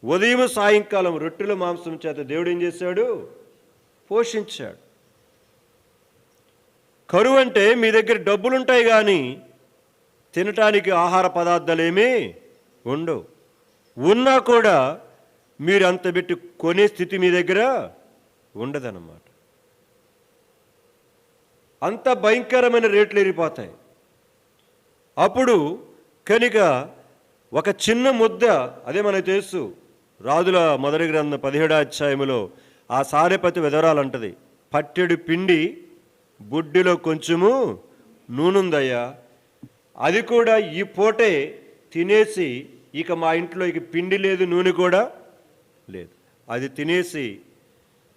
ఉదయం సాయంకాలం రొట్టెల మాంసం చేత దేవుడు ఏం చేశాడు? పోషించాడు. కరువు అంటే మీ దగ్గర డబ్బులుంటాయి కానీ తినటానికి ఆహార పదార్థాలు ఏమీ ఉండవు. ఉన్నా కూడా మీరు అంత పెట్టి కొనే స్థితి మీ దగ్గర ఉండదన్నమాట. అంత భయంకరమైన రేట్లు ఎరిగిపోతాయి. అప్పుడు కనుక ఒక చిన్న ముద్ద, అదే మనకు తెలుసు, రాజుల మొదటి గ్రంథం 17వ అధ్యాయములో ఆ సారెపతి విధవరాలంటది, పట్టెడు పిండి బుడ్డిలో కొంచెము నూనెందయ్యా, అది కూడా ఈ పూటే తినేసి ఇక మా ఇంట్లో ఇక పిండి లేదు, నూనె కూడా లేదు, అది తినేసి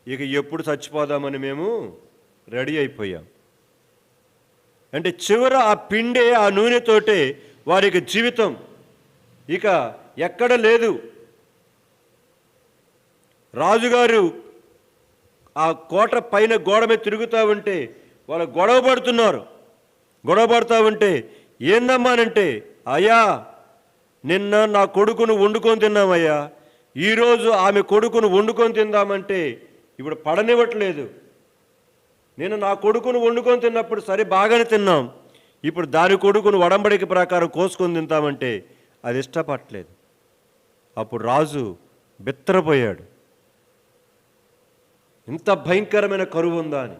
ఇక ఎప్పుడు చచ్చిపోదామని మేము రెడీ అయిపోయాం. అంటే చివర ఆ పిండే, ఆ నూనెతోటే వారికి జీవితం ఇక ఎక్కడ లేదు. రాజుగారు ఆ కోట పైన గోడ మీద తిరుగుతూ ఉంటే వాళ్ళు గొడవ పడుతూ ఉంటే ఏందమ్మానంటే, అయ్యా నిన్న నా కొడుకును వండుకొని తిన్నామయ్యా, ఈరోజు ఆమె కొడుకును వండుకొని తిందామంటే ఇప్పుడు పడనివ్వట్లేదు. నేను నా కొడుకును వండుకొని తిన్నప్పుడు సరే బాగానే తిన్నాం, ఇప్పుడు దాని కొడుకును ఒడంబడిక ప్రకారం కోసుకొని తింటామంటే అది ఇష్టపడలేదు. అప్పుడు రాజు బిత్తరపోయాడు, ఇంత భయంకరమైన కరువు ఉందా అని.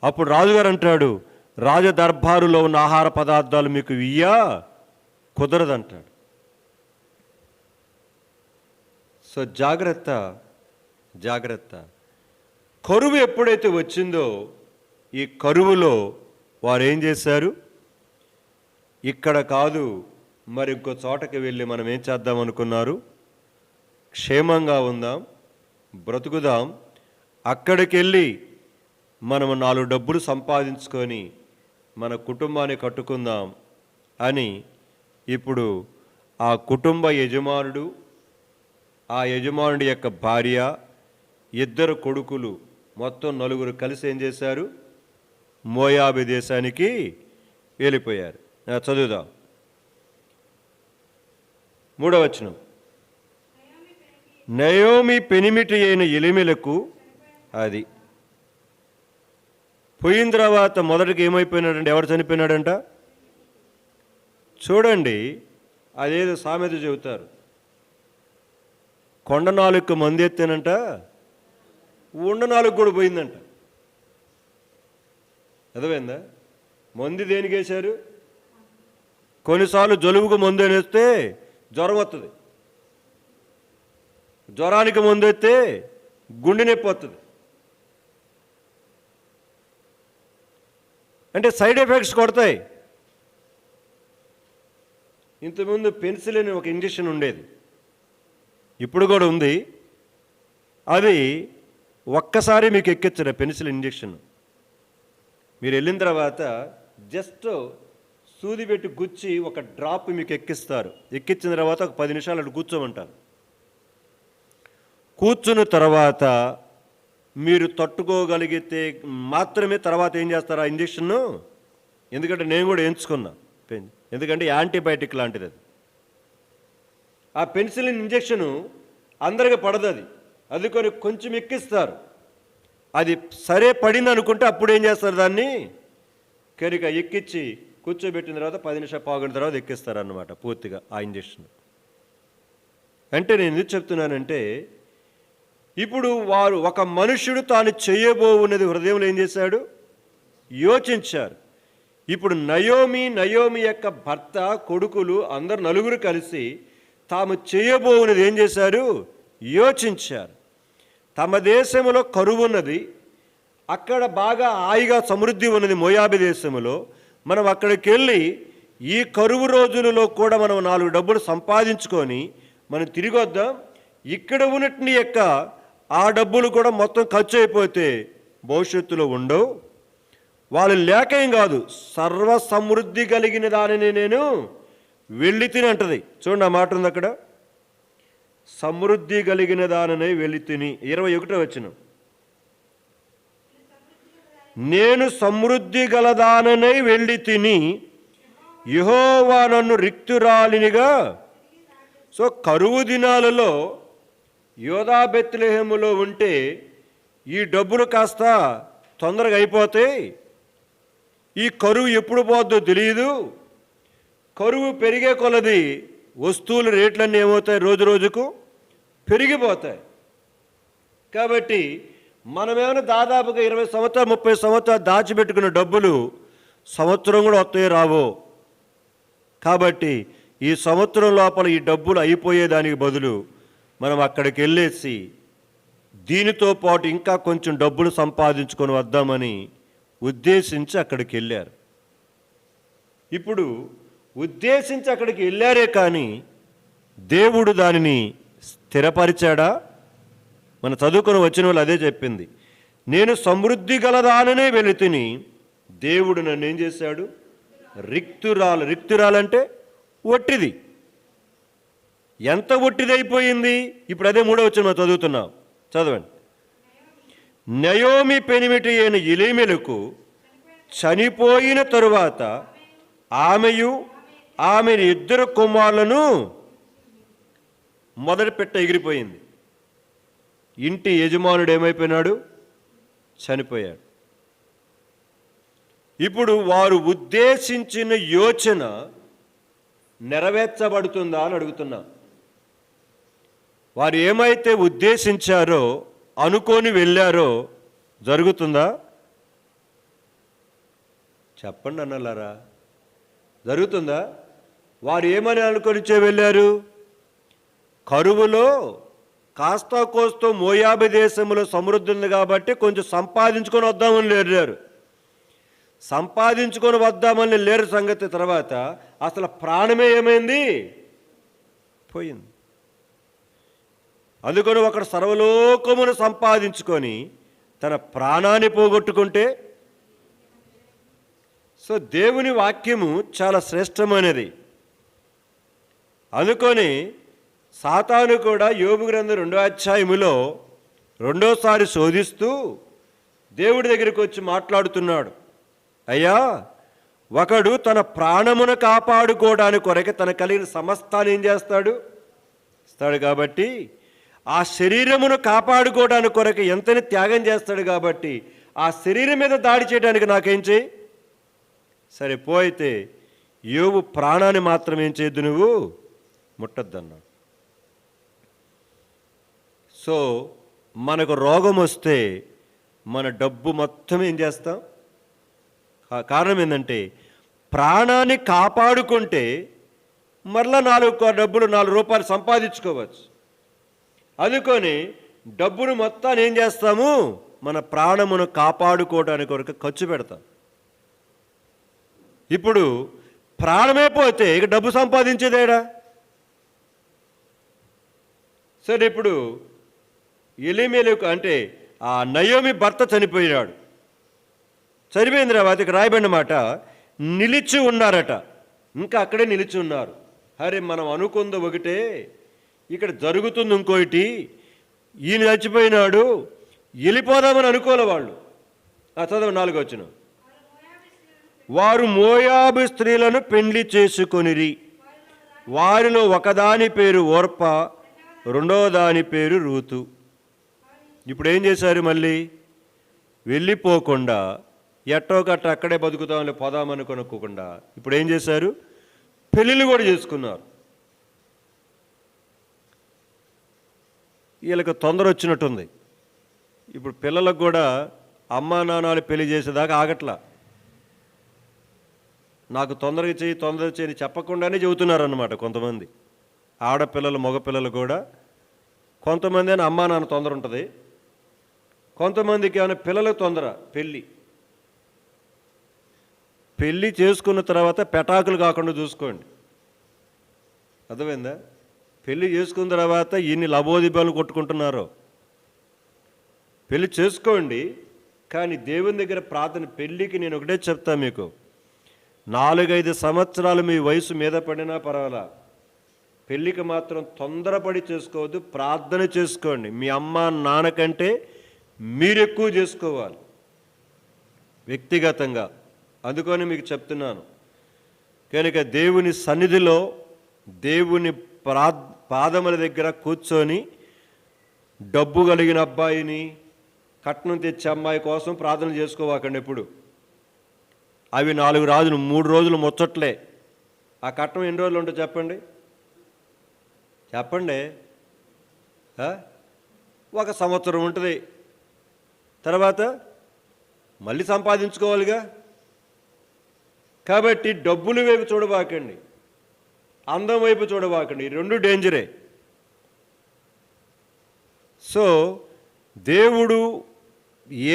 అప్పుడు రాజుగారు అంటాడు, రాజదర్బారులో ఉన్న ఆహార పదార్థాలు మీకు కుదరదంటాడు. సో జాగ్రత్త. కరువు ఎప్పుడైతే వచ్చిందో ఈ కరువులో వారు ఏం చేశారు, ఇక్కడ కాదు మరి ఇంకో చోటకి వెళ్ళి మనం ఏం చేద్దాం అనుకున్నారు, క్షేమంగా ఉందాం, బ్రతుకుదాం, అక్కడికి వెళ్ళి మనము 4 డబ్బులు సంపాదించుకొని మన కుటుంబాన్ని కట్టుకుందాం అని ఇప్పుడు ఆ కుటుంబ యజమానుడు, ఆ యజమానుడి యొక్క భార్య, 2 కొడుకులు, మొత్తం 4 కలిసి ఏం చేశారు, మోయాబు దేశానికి వెళ్ళిపోయారు. చదువుదాం 3వ వచనం. నయోమి పెనిమిటి అయిన ఎలిమెలకు అది పోయిన తర్వాత మొదటికి ఏమైపోయినాడంటే, ఎవరు చనిపోయినాడంట చూడండి. అదేదో సామెత చెబుతారు, కొండ నాలుగు మంది ఎత్తేనంట ఉండ నాలుగు కూడా పోయిందంట. అర్థమైందా? మంది దేనికి వేశారు? కొన్నిసార్లు జలుబుకు మందు వేస్తే జ్వరం వస్తుంది, జ్వరానికి మందు వేస్తే గుండె నొప్పి వస్తుంది. అంటే సైడ్ ఎఫెక్ట్స్ కొడతాయి. ఇంతకుముందు పెన్సిలిన్ ఒక ఇంజెక్షన్ ఉండేది, ఇప్పుడు కూడా ఉంది. అది ఒక్కసారి మీకు ఎక్కించరు పెన్సిలిన్ ఇంజెక్షన్. మీరు వెళ్ళిన తర్వాత జస్ట్ సూది పెట్టి గుచ్చి ఒక డ్రాప్ మీకు ఎక్కిస్తారు. ఎక్కించిన తర్వాత ఒక 10 నిమిషాలు అటు కూర్చోమంటారు. కూర్చున్న తర్వాత మీరు తట్టుకోగలిగితే మాత్రమే తర్వాత ఏం చేస్తారు ఆ ఇంజెక్షన్ను. ఎందుకంటే నేను కూడా ఎంచుకున్నా, ఎందుకంటే యాంటీబయాటిక్ లాంటిది అది. ఆ పెన్సిలిన్ ఇంజెక్షను అందరికి పడదు, అది కొంచెం ఎక్కిస్తారు. అది సరే పడింది అనుకుంటే అప్పుడు ఏం చేస్తారు, దాన్ని కనుక ఎక్కించి కూర్చోబెట్టిన తర్వాత 10 నిమిషాలు పావుగంట తర్వాత ఎక్కిస్తారన్నమాట పూర్తిగా ఆ ఇంజెక్షన్. అంటే నేను ఎందుకు చెప్తున్నానంటే, ఇప్పుడు వారు ఒక మనుష్యుడు తాను చేయబోవున్నది హృదయంలో ఏం చేశాడు, యోచించారు. ఇప్పుడు నయోమి యొక్క భర్త, కొడుకులు అందరు 4 కలిసి తాము చేయబోవున్నది ఏం చేశారు, యోచించారు. తమ దేశంలో కరువు ఉన్నది, అక్కడ బాగా హాయిగా సమృద్ధి ఉన్నది మోయాబు దేశంలో. మనం అక్కడికి వెళ్ళి ఈ కరువు రోజులలో కూడా మనం 4 డబ్బులు సంపాదించుకొని మనం తిరిగి వద్దాం. ఇక్కడ ఉన్నట్టు యొక్క ఆ డబ్బులు కూడా మొత్తం ఖర్చు అయిపోతే భవిష్యత్తులో ఉండవు. వాళ్ళు లేకేం కాదు, సర్వ సమృద్ధి కలిగిన దానిని నేను వెళ్ళి తిని అంటది. చూడండి ఆ మాట ఉంది అక్కడ, సమృద్ధి కలిగిన దానిని వెళ్ళి తిని. 21వ వచనం, నేను సమృద్ధి గలదాననై వెళ్ళి తిని యెహోవా నన్ను రిక్తురాలినిగా. సో కరువు దినాలలో యోధా బెత్లెహేములో ఉంటే ఈ డబ్బులు కాస్త తొందరగా అయిపోతాయి. ఈ కరువు ఎప్పుడు పోద్దో తెలియదు. కరువు పెరిగే కొలది వస్తువుల రేట్లన్నీ ఏమవుతాయి, రోజు రోజుకు పెరిగిపోతాయి. కాబట్టి మనమేమైనా దాదాపుగా 20 సంవత్సరాలు 30 సంవత్సరాలు దాచిపెట్టుకున్న డబ్బులు సంవత్సరం కూడా వస్తాయో రావో. కాబట్టి ఈ సంవత్సరం లోపల ఈ డబ్బులు అయిపోయేదానికి బదులు మనం అక్కడికి వెళ్ళేసి దీనితో పాటు ఇంకా కొంచెం డబ్బులు సంపాదించుకొని వద్దామని ఉద్దేశించి అక్కడికి వెళ్ళారు. ఇప్పుడు ఉద్దేశించి అక్కడికి వెళ్ళారే కానీ దేవుడు దానిని స్థిరపరిచాడా? మన చదువుకొని వచ్చిన వాళ్ళు అదే చెప్పింది, నేను సమృద్ధి గలదాననే వెళితిని దేవుడు నన్ను ఏం చేశాడు? రిక్తురాలంటే ఒట్టిది. ఎంత ఒట్టిదైపోయింది? ఇప్పుడు అదే 3వ వచనం చదువుతున్నాం, చదవండి. నయోమి పెనిమిటి అయిన ఎలీమెలకు చనిపోయిన తరువాత ఆమెయు ఆమె 2 కుమారులను మొదటి పెట్ట ఎగిరిపోయింది. ఇంటి యజమానుడు ఏమైపోయినాడు? చనిపోయాడు. ఇప్పుడు వారు ఉద్దేశించిన యోచన నెరవేర్చబడుతుందా అని అడుగుతున్నా. వారు ఏమైతే ఉద్దేశించారో, అనుకొని వెళ్ళారో జరుగుతుందా? చెప్పండి అన్నలారా, జరుగుతుందా? వారు ఏమని అనుకొని వెళ్ళారు? కరువులో కాస్త కోస్తో మోయాబు దేశంలో సమృద్ధి ఉంది కాబట్టి కొంచెం సంపాదించుకొని వద్దామని లేరు. సంపాదించుకొని వద్దామని లేరు సంగతి తర్వాత అసలు ప్రాణమే ఏమైంది? పోయింది. అందుకని ఒకడు సర్వలోకమును సంపాదించుకొని తన ప్రాణాన్ని పోగొట్టుకుంటే, సో దేవుని వాక్యము చాలా శ్రేష్టమైనది. అందుకొని సాతాను కూడా యోబు గ్రంథం 2వ అధ్యాయములో రెండోసారి శోధిస్తూ దేవుడి దగ్గరికి వచ్చి మాట్లాడుతున్నాడు. అయ్యా, ఒకడు తన ప్రాణమును కాపాడుకోవడానికి కొరకు తన కలిగిన సమస్తాన్ని ఏం చేస్తాడు? ఇస్తాడు. కాబట్టి ఆ శరీరమును కాపాడుకోవడానికి కొరకు ఎంతని త్యాగం చేస్తాడు. కాబట్టి ఆ శరీరం మీద దాడి చేయడానికి నాకేం చేయి? సరే పోయితే యోబు ప్రాణాన్ని మాత్రం ఏం చేయొద్దు, నువ్వు ముట్టద్దన్నాడు. సో మనకు రోగం వస్తే మన డబ్బు మొత్తం ఏం చేస్తాం? కారణం ఏంటంటే ప్రాణాన్ని కాపాడుకుంటే మరలా 4 రూపాయలు సంపాదించుకోవచ్చు. అందుకొని డబ్బును మొత్తాన్ని ఏం చేస్తాము? మన ప్రాణమును కాపాడుకోవడానికి కొరకు ఖర్చు పెడతాం. ఇప్పుడు ప్రాణమే పోతే ఇక డబ్బు సంపాదించేదేడా? సరే, ఇప్పుడు ఎలీమెలకు అంటే ఆ నయోమి భర్త చనిపోయినాడు. చనిపోయిన తర్వాత ఇక రాయబడిన మాట, నిలిచి ఉన్నారట. ఇంకా అక్కడే నిలిచి ఉన్నారు. అరే, మనం అనుకుంది ఒకటే, ఇక్కడ జరుగుతుంది ఇంకోటి. ఈయన చచ్చిపోయినాడు, వెళ్ళిపోదామని అనుకోలే వాళ్ళు. చదవ 4వ వచనం. వారు మోయాబు స్త్రీలను పెండ్లి చేసుకొనిరి. వారిలో ఒకదాని పేరు ఓర్ప, రెండో దాని పేరు రూతు. ఇప్పుడు ఏం చేశారు? మళ్ళీ వెళ్ళిపోకుండా ఎట్టో గట్ట అక్కడే బతుకుతామని పోదామని కొనుక్కోకుండా ఇప్పుడు ఏం చేశారు? పెళ్ళిళ్ళు కూడా చేసుకున్నారు. వీళ్ళకి తొందర వచ్చినట్టుంది. ఇప్పుడు పిల్లలకు కూడా అమ్మా నాన్నలు పెళ్లి చేసేదాకా ఆగట్లా. నాకు తొందరగా చేయని చెప్పకుండానే చెబుతున్నారన్నమాట కొంతమంది ఆడపిల్లలు, మగపిల్లలు కూడా. కొంతమంది అని అమ్మా నాన్న తొందర ఉంటుంది, కొంతమందికి ఏమైనా పిల్లలకు తొందర. పెళ్ళి చేసుకున్న తర్వాత పెటాకులు కాకుండా చూసుకోండి. అర్థమైందా? పెళ్ళి చేసుకున్న తర్వాత ఇన్ని లబోదిబాలు కొట్టుకుంటున్నారో. పెళ్ళి చేసుకోండి, కానీ దేవుని దగ్గర ప్రార్థన. పెళ్ళికి నేను ఒకటే చెప్తా మీకు, 4-5 సంవత్సరాలు మీ వయసు మీద పడినా పర్వాలా, పెళ్ళికి మాత్రం తొందరపడి చేసుకోవద్దు. ప్రార్థన చేసుకోండి. మీ అమ్మ నాన్న కంటే మీరు ఎక్కువ చేసుకోవాలి వ్యక్తిగతంగా. అందుకని మీకు చెప్తున్నాను. కనుక దేవుని సన్నిధిలో, దేవుని పాదముల దగ్గర కూర్చొని డబ్బు కలిగిన అబ్బాయిని, కట్నం తెచ్చే అమ్మాయి కోసం ప్రార్థన చేసుకోవాకండి ఎప్పుడు. అవి 4 రోజులు 3 రోజులు ముచ్చట్లే. ఆ కట్నం ఎన్ని రోజులు ఉంటుంది చెప్పండి? చెప్పండి. 1 సంవత్సరం ఉంటుంది. తర్వాత మళ్ళీ సంపాదించుకోవాలిగా. కాబట్టి డబ్బుల వైపు చూడబాకండి, అందం వైపు చూడబాకండి. ఈ 2 డేంజరే. సో దేవుడు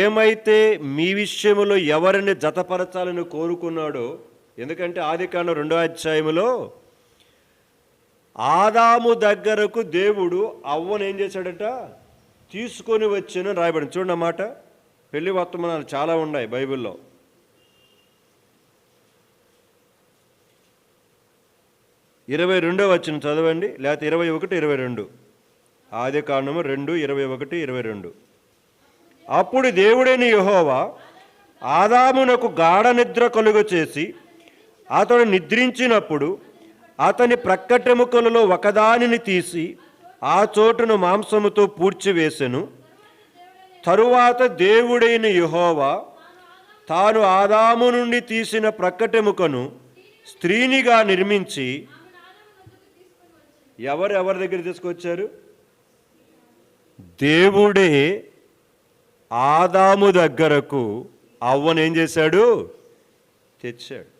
ఏమైతే మీ విషయంలో ఎవరిని జతపరచాలని కోరుకున్నాడో, ఎందుకంటే ఆదికాండం 2వ అధ్యాయములో ఆదాము దగ్గరకు దేవుడు అవ్వను ఏం చేశాడట? తీసుకొని వచ్చాను రాయబడింది. చూడండి అన్నమాట. పెళ్లి వర్తమానాలు చాలా ఉన్నాయి బైబిల్లో. 22వ వచనం చదవండి, లేకపోతే 21, 22. ఆది కాండము 2, 21, 22. అప్పుడు దేవుడైన యెహోవా ఆదామునకు గాఢ నిద్ర కలుగ చేసి అతడు నిద్రించినప్పుడు అతని ప్రక్కటెముకలలో ఒకదానిని తీసి ఆ చోటును మాంసముతో పూడ్చివేసెను. తరువాత దేవుడైన యెహోవా తాను ఆదాము నుండి తీసిన ప్రక్కటెముకను స్త్రీనిగా నిర్మించి ఎవరి దగ్గర తీసుకొచ్చారు? దేవుడే ఆదాము దగ్గరకు అవ్వను ఏం చేశాడు? తెచ్చాడు.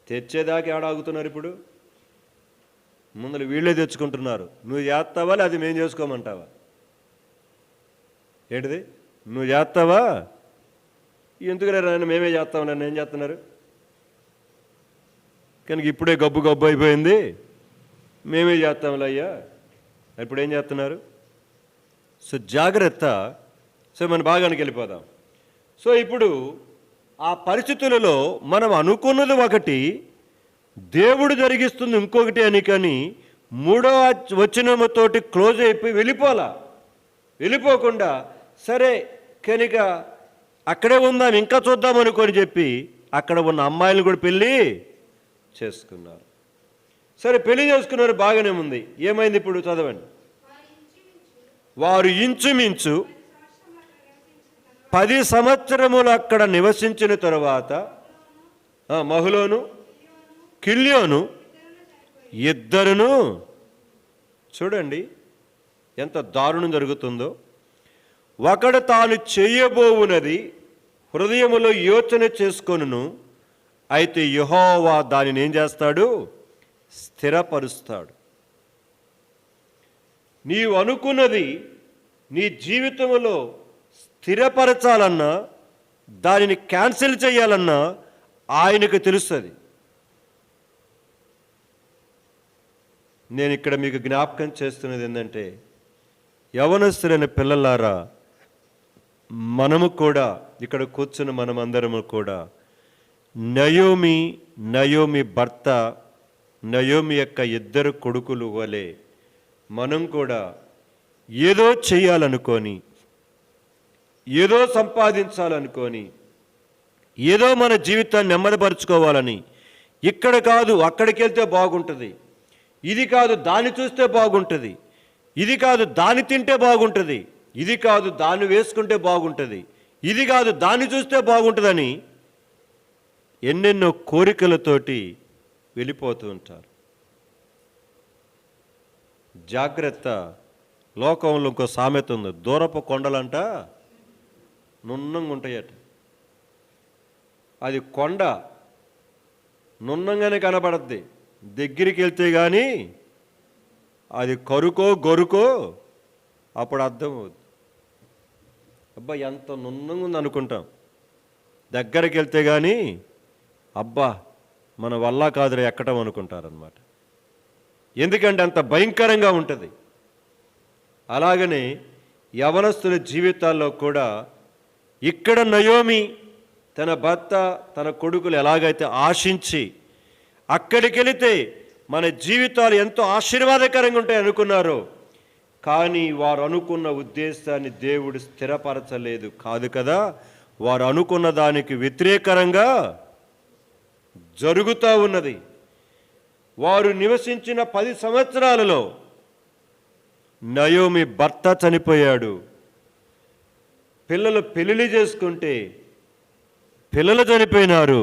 తెచ్చేదాకా ఏడాగుతున్నారు ఇప్పుడు? ముందర వీళ్ళే తెచ్చుకుంటున్నారు. నువ్వు చేస్తావా అది మేము చేసుకోమంటావా? ఏంటిది? నువ్వు చేస్తావా? ఎందుకురా నాయన మేమే చేస్తాం, నన్ను ఏం చేస్తున్నారు? కనుక ఇప్పుడే గబ్బు గబ్బు అయిపోయింది, మేమే చేస్తాంలే అయ్యా. ఇప్పుడు ఏం చేస్తున్నారు? సో జాగ్రత్త. సో మన భాగానికి వెళ్ళిపోదాం. సో ఇప్పుడు ఆ పరిస్థితులలో మనం అనుకున్నది ఒకటి, దేవుడు జరిగిస్తుంది ఇంకొకటి అని. కానీ 3వ వచనముతోటి క్లోజ్ అయిపోయి వెళ్ళిపోకుండా సరే కనుక అక్కడే ఉందాం, ఇంకా చూద్దాం అనుకొని చెప్పి అక్కడ ఉన్న అమ్మాయిలు కూడా పెళ్ళి చేసుకున్నారు. సరే పెళ్లి చేసుకున్నారు, బాగానే ఉంది. ఏమైంది ఇప్పుడు? చదవండి. వారు ఇంచుమించు 10 సంవత్సరములు అక్కడ నివసించిన తరువాత మహులోను కిల్యోను ఇద్దరును, చూడండి ఎంత దారుణం జరుగుతుందో. ఒకడు తాను చేయబోవునది హృదయములో యోచన చేసుకొనును, అయితే యెహోవా దానిని ఏం చేస్తాడు? స్థిరపరుస్తాడు. నీవు అనుకున్నది నీ జీవితంలో స్థిరపరచాలన్నా దానిని క్యాన్సిల్ చేయాలన్నా ఆయనకు తెలుస్తుంది. నేను ఇక్కడ మీకు జ్ఞాపకం చేస్తున్నది ఏంటంటే, యవనస్తులైన పిల్లలారా, మనము కూడా ఇక్కడ కూర్చున్న మనమందరము కూడా నయోమి భర్త, నయోమి యొక్క 2 కొడుకులు వలె మనం కూడా ఏదో చేయాలనుకొని, ఏదో సంపాదించాలనుకొని, ఏదో మన జీవితాన్ని నెమ్మదిపరుచుకోవాలని, ఇక్కడ కాదు అక్కడికి వెళ్తే బాగుంటుంది, ఇది కాదు దాన్ని చూస్తే బాగుంటుంది, ఇది కాదు దాన్ని తింటే బాగుంటుంది, ఇది కాదు దాన్ని వేసుకుంటే బాగుంటుంది, ఇది కాదు దాన్ని చూస్తే బాగుంటుందని ఎన్నెన్నో కోరికలతోటి వెళ్ళిపోతూ ఉంటారు. జాగ్రత్త. లోకంలో ఇంకో సామెత ఉంది, దూరపు కొండలంట నున్నంగా ఉంటాయట. అది కొండ నున్నంగానే కనబడద్ది, దగ్గరికి వెళ్తే కానీ అది కరుకో గొరుకో అప్పుడు అర్థం అవుతుంది. అబ్బా ఎంత నున్నంగా ఉంది అనుకుంటాం, దగ్గరికి వెళ్తే కానీ అబ్బా మన వల్ల కాదురా ఎక్కటం అనుకుంటారనమాట. ఎందుకంటే అంత భయంకరంగా ఉంటుంది. అలాగనే యవనస్తుల జీవితాల్లో కూడా ఇక్కడ నయోమి తన భర్త తన కొడుకులు ఎలాగైతే ఆశించి అక్కడికి వెళితే మన జీవితాలు ఎంతో ఆశీర్వాదకరంగా ఉంటాయి అనుకున్నారో, కానీ వారు అనుకున్న ఉద్దేశాన్ని దేవుడు స్థిరపరచలేదు. కాదు కదా, వారు అనుకున్న దానికి వ్యతిరేకంగా జరుగుతూ ఉన్నది. వారు నివసించిన 10 సంవత్సరాలలో నయోమి భర్త చనిపోయాడు. పిల్లలు పెళ్లి చేసుకుంటే పిల్లలు చనిపోయినారు,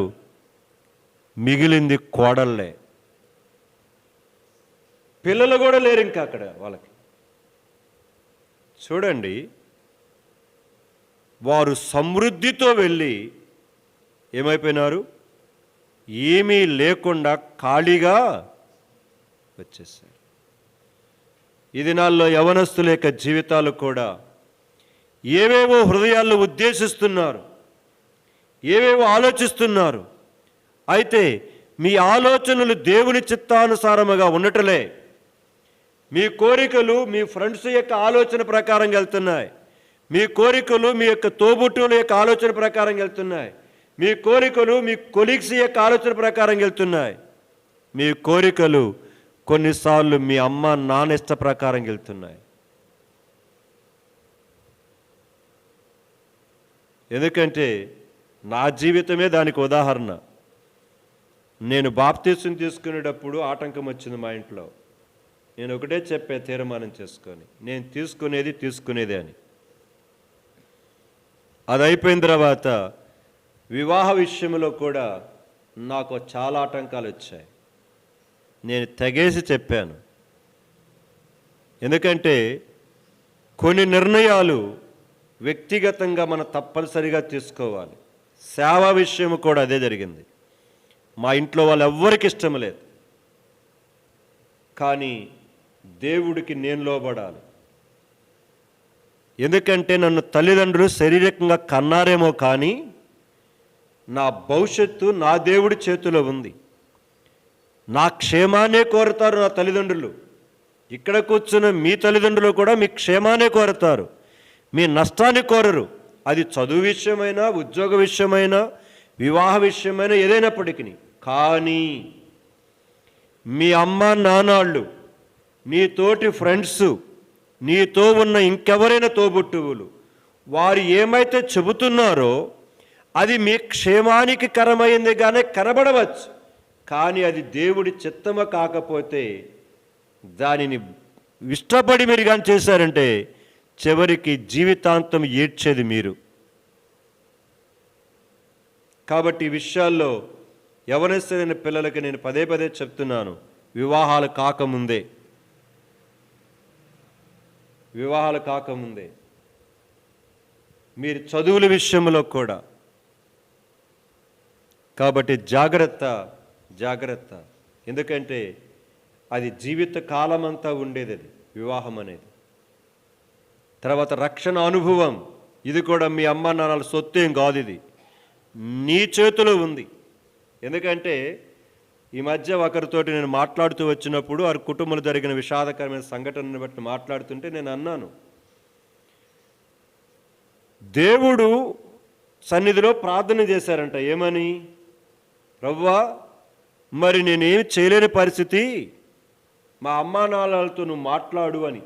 మిగిలింది కోడళ్ళే. పిల్లలు కూడా లేరు ఇంకా అక్కడ వాళ్ళకి. చూడండి, వారు సమృద్ధితో వెళ్ళి ఏమైపోయినారు? ఏమీ లేకుండా ఖాళీగా వచ్చేసారు. ఈ దినాల్లో యవనస్తుల యొక్క జీవితాలు కూడా ఏవేవో హృదయాల్లో ఉద్దేశిస్తున్నారు, ఏవేవో ఆలోచిస్తున్నారు. అయితే మీ ఆలోచనలు దేవుని చిత్తానుసారముగా ఉండటలే. మీ కోరికలు మీ ఫ్రెండ్స్ యొక్క ఆలోచన ప్రకారం వెళ్తున్నాయి. మీ కోరికలు మీ యొక్క తోబుట్టుల యొక్క ఆలోచన ప్రకారం వెళ్తున్నాయి. మీ కోరికలు మీ కొలీగ్స్ యొక్క ఆలోచన ప్రకారం వెళ్తున్నాయి. మీ కోరికలు కొన్నిసార్లు మీ అమ్మ నాన్న ఇష్ట ప్రకారం వెళ్తున్నాయి. ఎందుకంటే నా జీవితమే దానికి ఉదాహరణ. నేను బాప్తీసం తీసుకునేటప్పుడు ఆటంకం వచ్చింది మా ఇంట్లో. నేను ఒకటే చెప్పే తీర్మానం చేసుకొని, నేను తీసుకునేదే అని. అది అయిపోయిన తర్వాత వివాహ విషయంలో కూడా నాకు చాలా ఆటంకాలు వచ్చాయి. నేను తెగేసి చెప్పాను. ఎందుకంటే కొన్ని నిర్ణయాలు వ్యక్తిగతంగా మనం తప్పనిసరిగా తీసుకోవాలి. సేవ విషయం కూడా అదే జరిగింది. మా ఇంట్లో వాళ్ళు ఎవ్వరికి ఇష్టం లేదు, కానీ దేవుడికి నేను లోబడాలి. ఎందుకంటే నన్ను తల్లిదండ్రులు శారీరకంగా కన్నారేమో, కానీ నా భవిష్యత్తు నా దేవుడి చేతిలో ఉంది. నా క్షేమాన్నే కోరుతారు నా తల్లిదండ్రులు. ఇక్కడ కూర్చున్న మీ తల్లిదండ్రులు కూడా మీ క్షేమాన్నే కోరుతారు, మీ నష్టాన్ని కోరరు. అది చదువు విషయమైనా, ఉద్యోగ విషయమైనా, వివాహ విషయమైనా, ఏదైనప్పటికీ. కానీ మీ అమ్మ నాన్నళ్ళు, నీ తోటి ఫ్రెండ్స్, నీతో ఉన్న ఇంకెవరైనా తోబుట్టువులు, వారు ఏమైతే చెబుతున్నారో అది మీ క్షేమానికి కరమైందిగానే కనబడవచ్చు, కానీ అది దేవుడి చిత్తమ కాకపోతే దానిని ఇష్టపడి మీరు కానీ చేశారంటే చివరికి జీవితాంతం ఏడ్చేది మీరు. కాబట్టి ఈ విషయాల్లో యవనస్తులైన పిల్లలకి నేను పదే పదే చెప్తున్నాను, వివాహాలు కాకముందే మీరు చదువుల విషయంలో కూడా. కాబట్టి జాగ్రత్త. ఎందుకంటే అది జీవిత కాలమంతా ఉండేది, అది వివాహం అనేది. తర్వాత రక్షణ అనుభవం, ఇది కూడా మీ అమ్మ నాన్నల సొత్తేం కాదు, ఇది నీ చేతిలో ఉంది. ఎందుకంటే ఈ మధ్య ఒకరితోటి నేను మాట్లాడుతూ వచ్చినప్పుడు వారి కుటుంబంలో జరిగిన విషాదకరమైన సంఘటనను బట్టి మాట్లాడుతుంటే నేను అన్నాను, దేవుడు సన్నిధిలో ప్రార్థన చేశారంట. ఏమని? ప్రభువా, మరి నేనేమి చేయలేని పరిస్థితి, మా అమ్మా నాన్నలతో నువ్వు మాట్లాడు అని.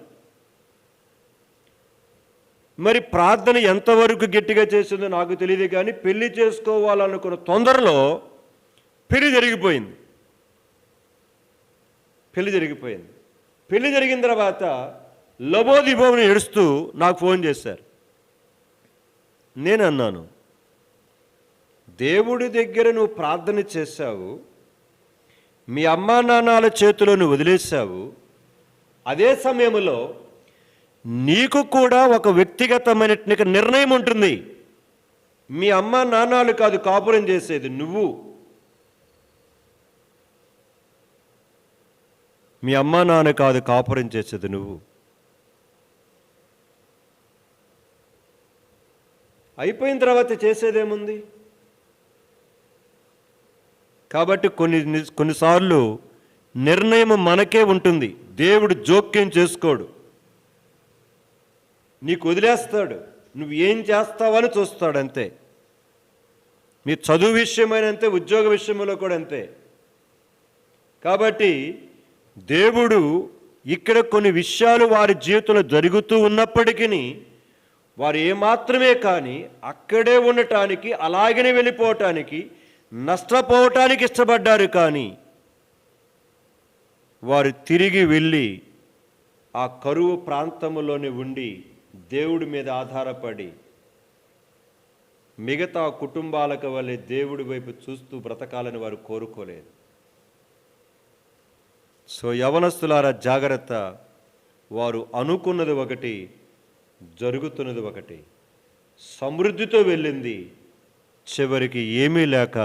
మరి ప్రార్థన ఎంతవరకు గట్టిగా చేసిందో నాకు తెలియదు, కానీ పెళ్లి చేసుకోవాలనుకున్న తొందరలో పెళ్లి జరిగిపోయింది. పెళ్లి జరిగిన తర్వాత లబోదిబోని ఏడుస్తూ నాకు ఫోన్ చేశారు. నేను అన్నాను, దేవుడి దగ్గర నువ్వు ప్రార్థన చేశావు, మీ అమ్మా నాన్నల చేతిలో నువ్వు వదిలేశావు. అదే సమయంలో నీకు కూడా ఒక వ్యక్తిగతమైన నిర్ణయం ఉంటుంది. మీ అమ్మా నాన్నలు కాదు కాపురం చేసేది, నువ్వు. మీ అమ్మా నాన్న కాదు కాపురం చేసేది, నువ్వు. అయిపోయిన తర్వాత చేసేదేముంది? కాబట్టి కొన్నిసార్లు నిర్ణయం మనకే ఉంటుంది. దేవుడు జోక్యం చేసుకోడు, నీకు వదిలేస్తాడు. నువ్వు ఏం చేస్తావని చూస్తాడు, అంతే. మీ చదువు విషయమైన అంతే, ఉద్యోగ విషయంలో కూడా అంతే. కాబట్టి దేవుడు ఇక్కడ కొన్ని విషయాలు వారి జీవితంలో జరుగుతూ ఉన్నప్పటికీ వారు ఏమాత్రమే కానీ అక్కడే ఉండటానికి, అలాగనే వెళ్ళిపోవటానికి, నష్టపోవటానికి ఇష్టపడ్డారు. కానీ వారు తిరిగి వెళ్ళి ఆ కరువు ప్రాంతంలోనే ఉండి దేవుడి మీద ఆధారపడి మిగతా కుటుంబాలకు వల్లే దేవుడి వైపు చూస్తూ బ్రతకాలని వారు కోరుకోలేదు. సో యవనస్తులారా జాగ్రత్త. వారు అనుకున్నది ఒకటి, జరుగుతున్నది ఒకటి. సమృద్ధితో వెళ్ళింది, చివరికి ఏమీ లేక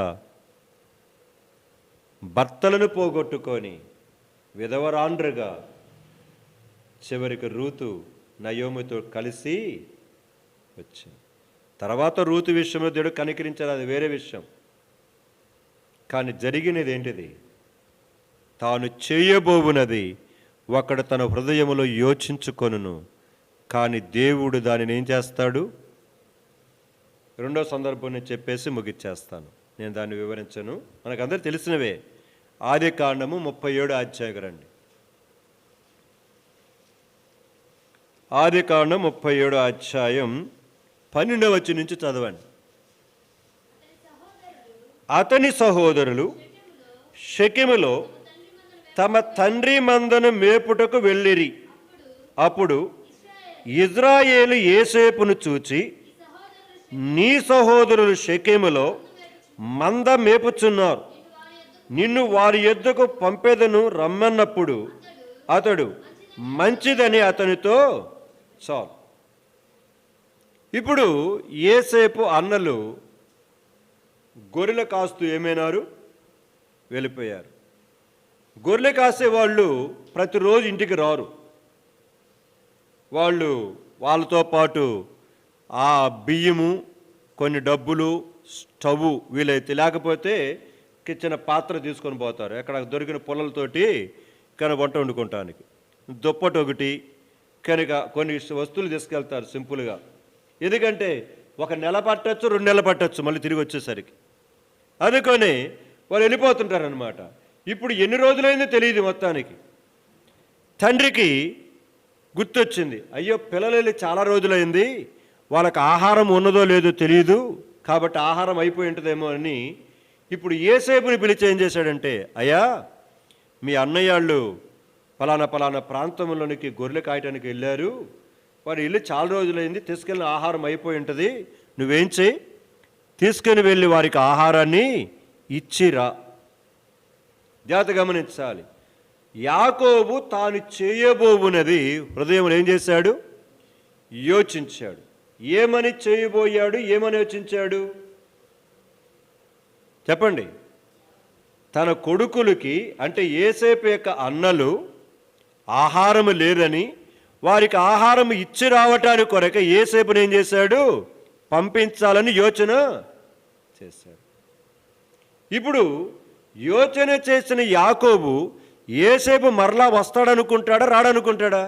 భర్తలను పోగొట్టుకొని విధవరాండ్రుగా చివరికి రూతు నయోమితో కలిసి వచ్చింది. తర్వాత రూతు విషయంలో దేవుడు కనికరించారు, అది వేరే విషయం. కానీ జరిగినది ఏంటిది? తాను చేయబోవునది ఒకడు తన హృదయములో యోచించుకొనును, కానీ దేవుడు దానిని ఏం చేస్తాడు? రెండో సందర్భం నేను చెప్పేసి ముగిచ్చేస్తాను, నేను దాన్ని వివరించను, మనకందరూ తెలిసినవే. ఆదికాండము 37 అధ్యాయం రండి. ఆదికాండం 37 అధ్యాయం 12వ వచనం నుంచి చదవండి. అతని సహోదరులు షెకెములో తమ తండ్రి మందను మేపుటకు వెళ్ళిరి. అప్పుడు ఇజ్రాయేలు యోసేపును చూచి, నీ సహోదరులు షెకెములో మంద మేపుచున్నారు, నిన్ను వారి యొద్దకు పంపెదను రమ్మన్నప్పుడు అతడు మంచిదని అతనితో చాలు. ఇప్పుడు యోసేపు అన్నలు గొర్రెలు కాస్తూ ఏమైనారు? వెళ్ళిపోయారు. గొర్రెలు కాసే వాళ్ళు ప్రతిరోజు ఇంటికి రారు. వాళ్ళతో పాటు ఆ బియ్యము, కొన్ని డబ్బులు, స్టవ్ వీలైతే, లేకపోతే కిచెన్ పాత్ర తీసుకొని పోతారు. ఎక్కడ దొరికిన పుల్లలతోటి కనుక వంట వండుకోవటానికి. దుప్పటి ఒకటి, కనుక కొన్ని వస్తువులు తీసుకెళ్తారు సింపుల్గా. ఎందుకంటే 1 నెల పట్టచ్చు, 2 నెలలు పట్టచ్చు మళ్ళీ తిరిగి వచ్చేసరికి. అందుకని వాళ్ళు వెళ్ళిపోతుంటారనమాట. ఇప్పుడు ఎన్ని రోజులైందో తెలియదు. మొత్తానికి తండ్రికి గుర్తొచ్చింది, అయ్యో పిల్లలు వెళ్ళి చాలా రోజులైంది, వాళ్ళకి ఆహారం ఉన్నదో లేదో తెలియదు, కాబట్టి ఆహారం అయిపోయి ఉంటుందేమో అని ఇప్పుడు యోసేపుని పిలిచి ఏం చేశాడంటే, అయ్యా మీ అన్నయ్యాళ్ళు పలానా ప్రాంతంలోనికి గొర్రెలు కాయటానికి వెళ్ళారు, వారు వెళ్ళి చాలా రోజులైంది, తీసుకెళ్ళిన ఆహారం అయిపోయి ఉంటుంది, నువ్వేం చేయి, తీసుకుని వెళ్ళి వారికి ఆహారాన్ని ఇచ్చిరా. జాగ్రత్త గమనించాలి. యాకోబు తాను చేయబోవునది హృదయంలో ఏం చేశాడు? యోచించాడు. ఏమని చేయబోయాడు? ఏమని యోచించాడు? చెప్పండి. తన కొడుకులకి, అంటే యోసేపు యొక్క అన్నలు ఆహారం లేదని వారికి ఆహారం ఇచ్చి రావటానికి కొరక యోసేపుని ఏం చేశాడు? పంపించాలని యోచన చేశాడు. ఇప్పుడు యోచన చేసిన యాకోబు యోసేపు మరలా వస్తాడనుకుంటాడా, రాడనుకుంటాడా?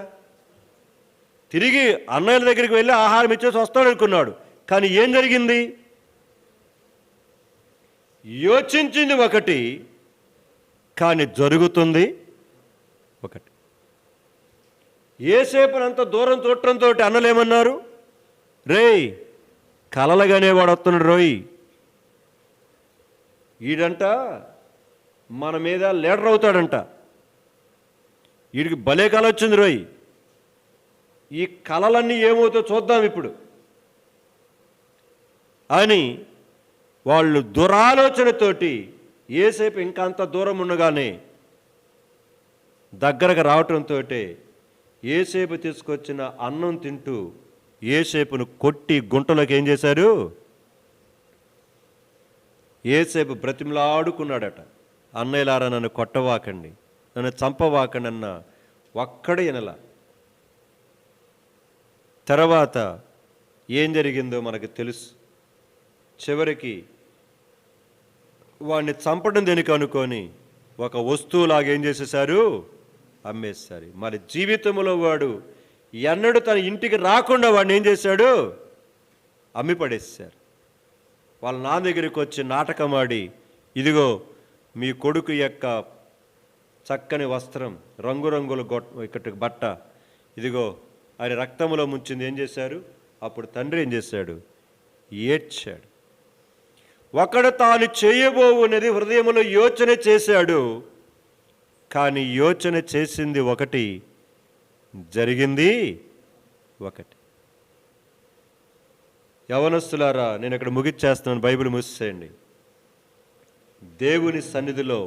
తిరిగి అన్నయ్యల దగ్గరికి వెళ్ళి ఆహారం ఇచ్చేసి వస్తాడనుకున్నాడు. కానీ ఏం జరిగింది? యోచించింది ఒకటి, కానీ జరుగుతుంది ఒకటి. యోసేపునంత దూరం చూడటంతో అన్నలేమన్నారు? రేయ్, కలలుగానే వాడు వస్తున్నాడు రోయ్, ఈడంట మన మీద లీడర్ అవుతాడంట, వీడికి భలే కళ వచ్చింది రోయ్, ఈ కళలన్నీ ఏమవుతో చూద్దాం ఇప్పుడు అని వాళ్ళు దురాలోచనతోటి యోసేపు ఇంకా అంత దూరం ఉండగానే దగ్గరకు రావటంతో యోసేపు తీసుకొచ్చిన అన్నం తింటూ యోసేపును కొట్టి గుంటలోకి ఏం చేశారు? యోసేపు బ్రతిమలాడుకున్నాడట, అన్నయ్యలారా నన్ను కొట్టవాకండి, నన్ను చంపవాకండి అన్న ఒక్కడే వినల. తర్వాత ఏం జరిగిందో మనకు తెలుసు. చివరికి వాడిని చంపడం దేనికి అనుకొని ఒక వస్తువులాగా ఏం చేసేశారు? అమ్మేశారు. మరి జీవితంలో వాడు ఎన్నడూ తన ఇంటికి రాకుండా వాడిని ఏం చేశాడు? అమ్మి పడేశారు. వాళ్ళ నా దగ్గరికి వచ్చి నాటకం ఆడి, ఇదిగో మీ కొడుకు యొక్క చక్కని వస్త్రం, రంగురంగుల బట్ట, ఇదిగో అది రక్తంలో ముంచింది, ఏం చేశారు? అప్పుడు తండ్రి ఏం చేశాడు? ఏడ్చాడు. ఒకడు తాను చేయబోవున్నది హృదయంలో యోచన చేశాడు, కానీ యోచన చేసింది ఒకటి, జరిగింది ఒకటి. యవనస్తులారా, నేను ఇక్కడ ముగిచ్చేస్తున్నాను, బైబిల్ మూసేయండి. దేవుని సన్నిధిలో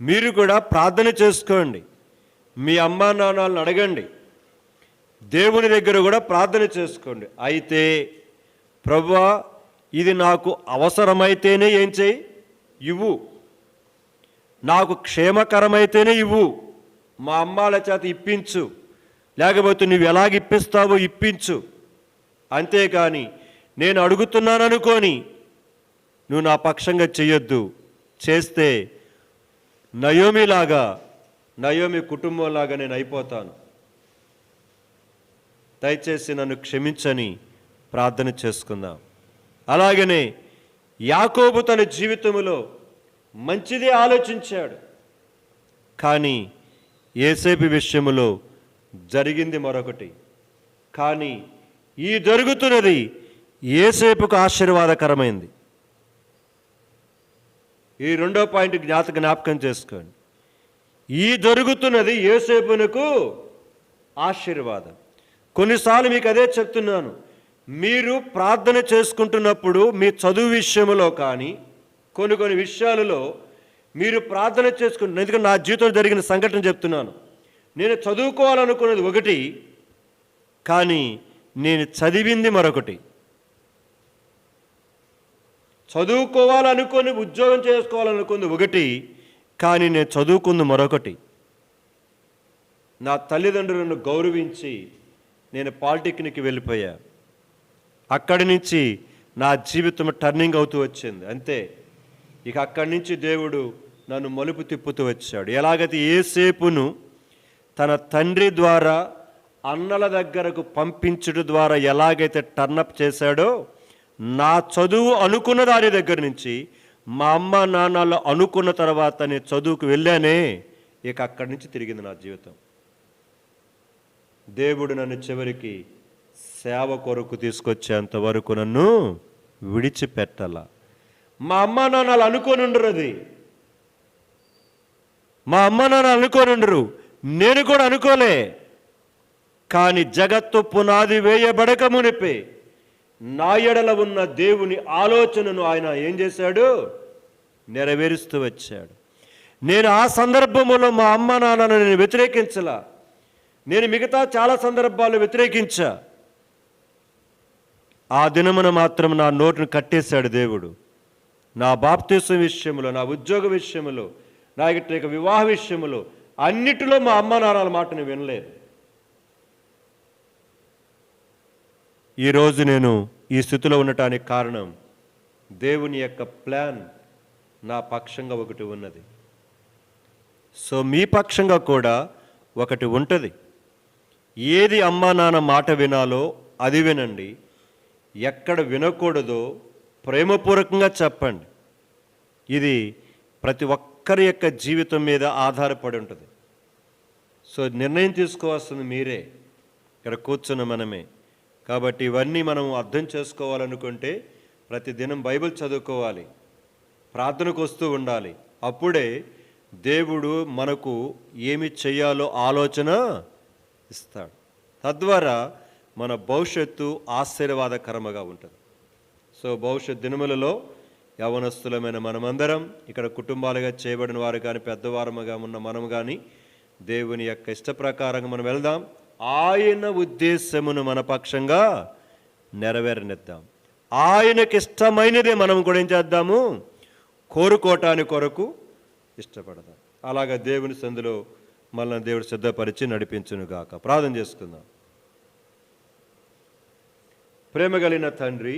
మీరు కూడా ప్రార్థన చేసుకోండి, మీ అమ్మా నాన్నలను అడగండి, దేవుని దగ్గర కూడా ప్రార్థన చేసుకోండి. అయితే ప్రభువా, ఇది నాకు అవసరమైతేనే ఏం చేయి, ఇవ్వు, నాకు క్షేమకరమైతేనే ఇవ్వు, మా అమ్మాల చేత ఇప్పించు, లేకపోతే నువ్వు ఎలాగ ఇప్పిస్తావో ఇప్పించు, అంతేకాని నేను అడుగుతున్నాననుకొని నువ్వు నా పక్షంగా చెయ్యొద్దు. చేస్తే నయోమి కుటుంబంలాగా నేను అయిపోతాను. దయచేసి నన్ను క్షమించని ప్రార్థన చేసుకుందాం. అలాగనే యాకోబు తన జీవితంలో మంచిదే ఆలోచించాడు. కానీ యోసేపు విషయంలో జరిగింది మరొకటి. కానీ ఈ జరుగుతున్నది యోసేపుకు ఆశీర్వాదకరమైంది. ఈ రెండో పాయింట్ జ్ఞాపకం చేసుకోండి. ఈ జరుగుతున్నది యోసేపునకు ఆశీర్వాదం. కొన్నిసార్లు మీకు అదే చెప్తున్నాను, మీరు ప్రార్థన చేసుకుంటున్నప్పుడు మీ చదువు విషయంలో కానీ కొన్ని విషయాలలో మీరు ప్రార్థన చేసుకుంటున్నారు. ఎందుకంటే నా జీవితంలో జరిగిన సంఘటన చెప్తున్నాను. నేను చదువుకోవాలనుకున్నది ఒకటి, కానీ నేను చదివింది మరొకటి. చదువుకోవాలనుకొని ఉద్యోగం చేసుకోవాలనుకుంది ఒకటి, కానీ నేను చదువుకుంది మరొకటి. నా తల్లిదండ్రులను గౌరవించి నేను పాలిటెక్నిక్కి వెళ్ళిపోయా. అక్కడి నుంచి నా జీవితం టర్నింగ్ అవుతూ వచ్చింది. అంతే, ఇక అక్కడి నుంచి దేవుడు నన్ను మలుపు తిప్పుతూ వచ్చాడు. ఎలాగైతే యోసేపును తన తండ్రి ద్వారా అన్నల దగ్గరకు పంపించడం ద్వారా ఎలాగైతే టర్నప్ చేశాడో, నా చదువు అనుకున్న దాని దగ్గర నుంచి మా అమ్మ నాన్నలు అనుకున్న తర్వాత నేను చదువుకు వెళ్ళానే, ఇక అక్కడి నుంచి తిరిగింది నా జీవితం. దేవుడు నన్ను చివరికి సేవ కొరకు తీసుకొచ్చేంత వరకు నన్ను విడిచిపెట్టాల. మా అమ్మ నాన్నలు అనుకొని ఉండరు, అది మా అమ్మ నాన్న అనుకొని ఉండరు, నేను కూడా అనుకోలే. కానీ జగత్తు పునాది వేయబడక మునిపే నా ఎడల ఉన్న దేవుని ఆలోచనను ఆయన ఏం చేశాడు? నెరవేరుస్తూ వచ్చాడు. నేను ఆ సందర్భంలో మా అమ్మ నాన్నను నేను వ్యతిరేకించలా. నేను మిగతా చాలా సందర్భాలు వ్యతిరేకించా. ఆ దినమున మాత్రం నా నోటును కట్టేశాడు దేవుడు. నా బాప్తీసం విషయంలో, నా ఉద్యోగ విషయంలో, నా ఇక వివాహ విషయంలో అన్నిటిలో మా అమ్మ నాన్నల మాటను వినలేదు. ఈరోజు నేను ఈ స్థితిలో ఉండటానికి కారణం దేవుని యొక్క ప్లాన్ నా పక్షంగా ఒకటి ఉన్నది. సో మీ పక్షంగా కూడా ఒకటి ఉంటుంది. ఏది అమ్మా నాన్న మాట వినాలో అది వినండి, ఎక్కడ వినకూడదో ప్రేమపూర్వకంగా చెప్పండి. ఇది ప్రతి ఒక్కరి యొక్క జీవితం మీద ఆధారపడి ఉంటుంది. సో నిర్ణయం తీసుకోవాల్సింది మీరే, ఇక్కడ కూర్చున్న మనమే. కాబట్టి ఇవన్నీ మనం అర్థం చేసుకోవాలనుకుంటే ప్రతిదినం బైబిల్ చదువుకోవాలి, ప్రార్థనకు వస్తూ ఉండాలి. అప్పుడే దేవుడు మనకు ఏమి చేయాలో ఆలోచన ఇస్తాడు. తద్వారా మన భవిష్యత్తు ఆశీర్వాదకరంగా ఉంటుంది. సో భవిష్యత్ దినములలో యవనస్తులమైన మనమందరం, ఇక్కడ కుటుంబాలుగా చేయబడిన వారు కానీ పెద్దవారముగా ఉన్న మనం కానీ దేవుని యొక్క ఇష్ట ప్రకారంగా మనం వెళ్దాం. ఆయన ఉద్దేశమును మన పక్షంగా నెరవేరనిద్దాం. ఆయనకి ఇష్టమైనదే మనం కూడా ఏం చేద్దాము? కోరుకోవటానికి కొరకు ఇష్టపడదాం. అలాగా దేవుని సందులో మనల్ని దేవుడు సిద్ధపరిచి నడిపించునుగాక. ప్రార్థన చేసుకుందాం. ప్రేమ కలిగిన తండ్రి,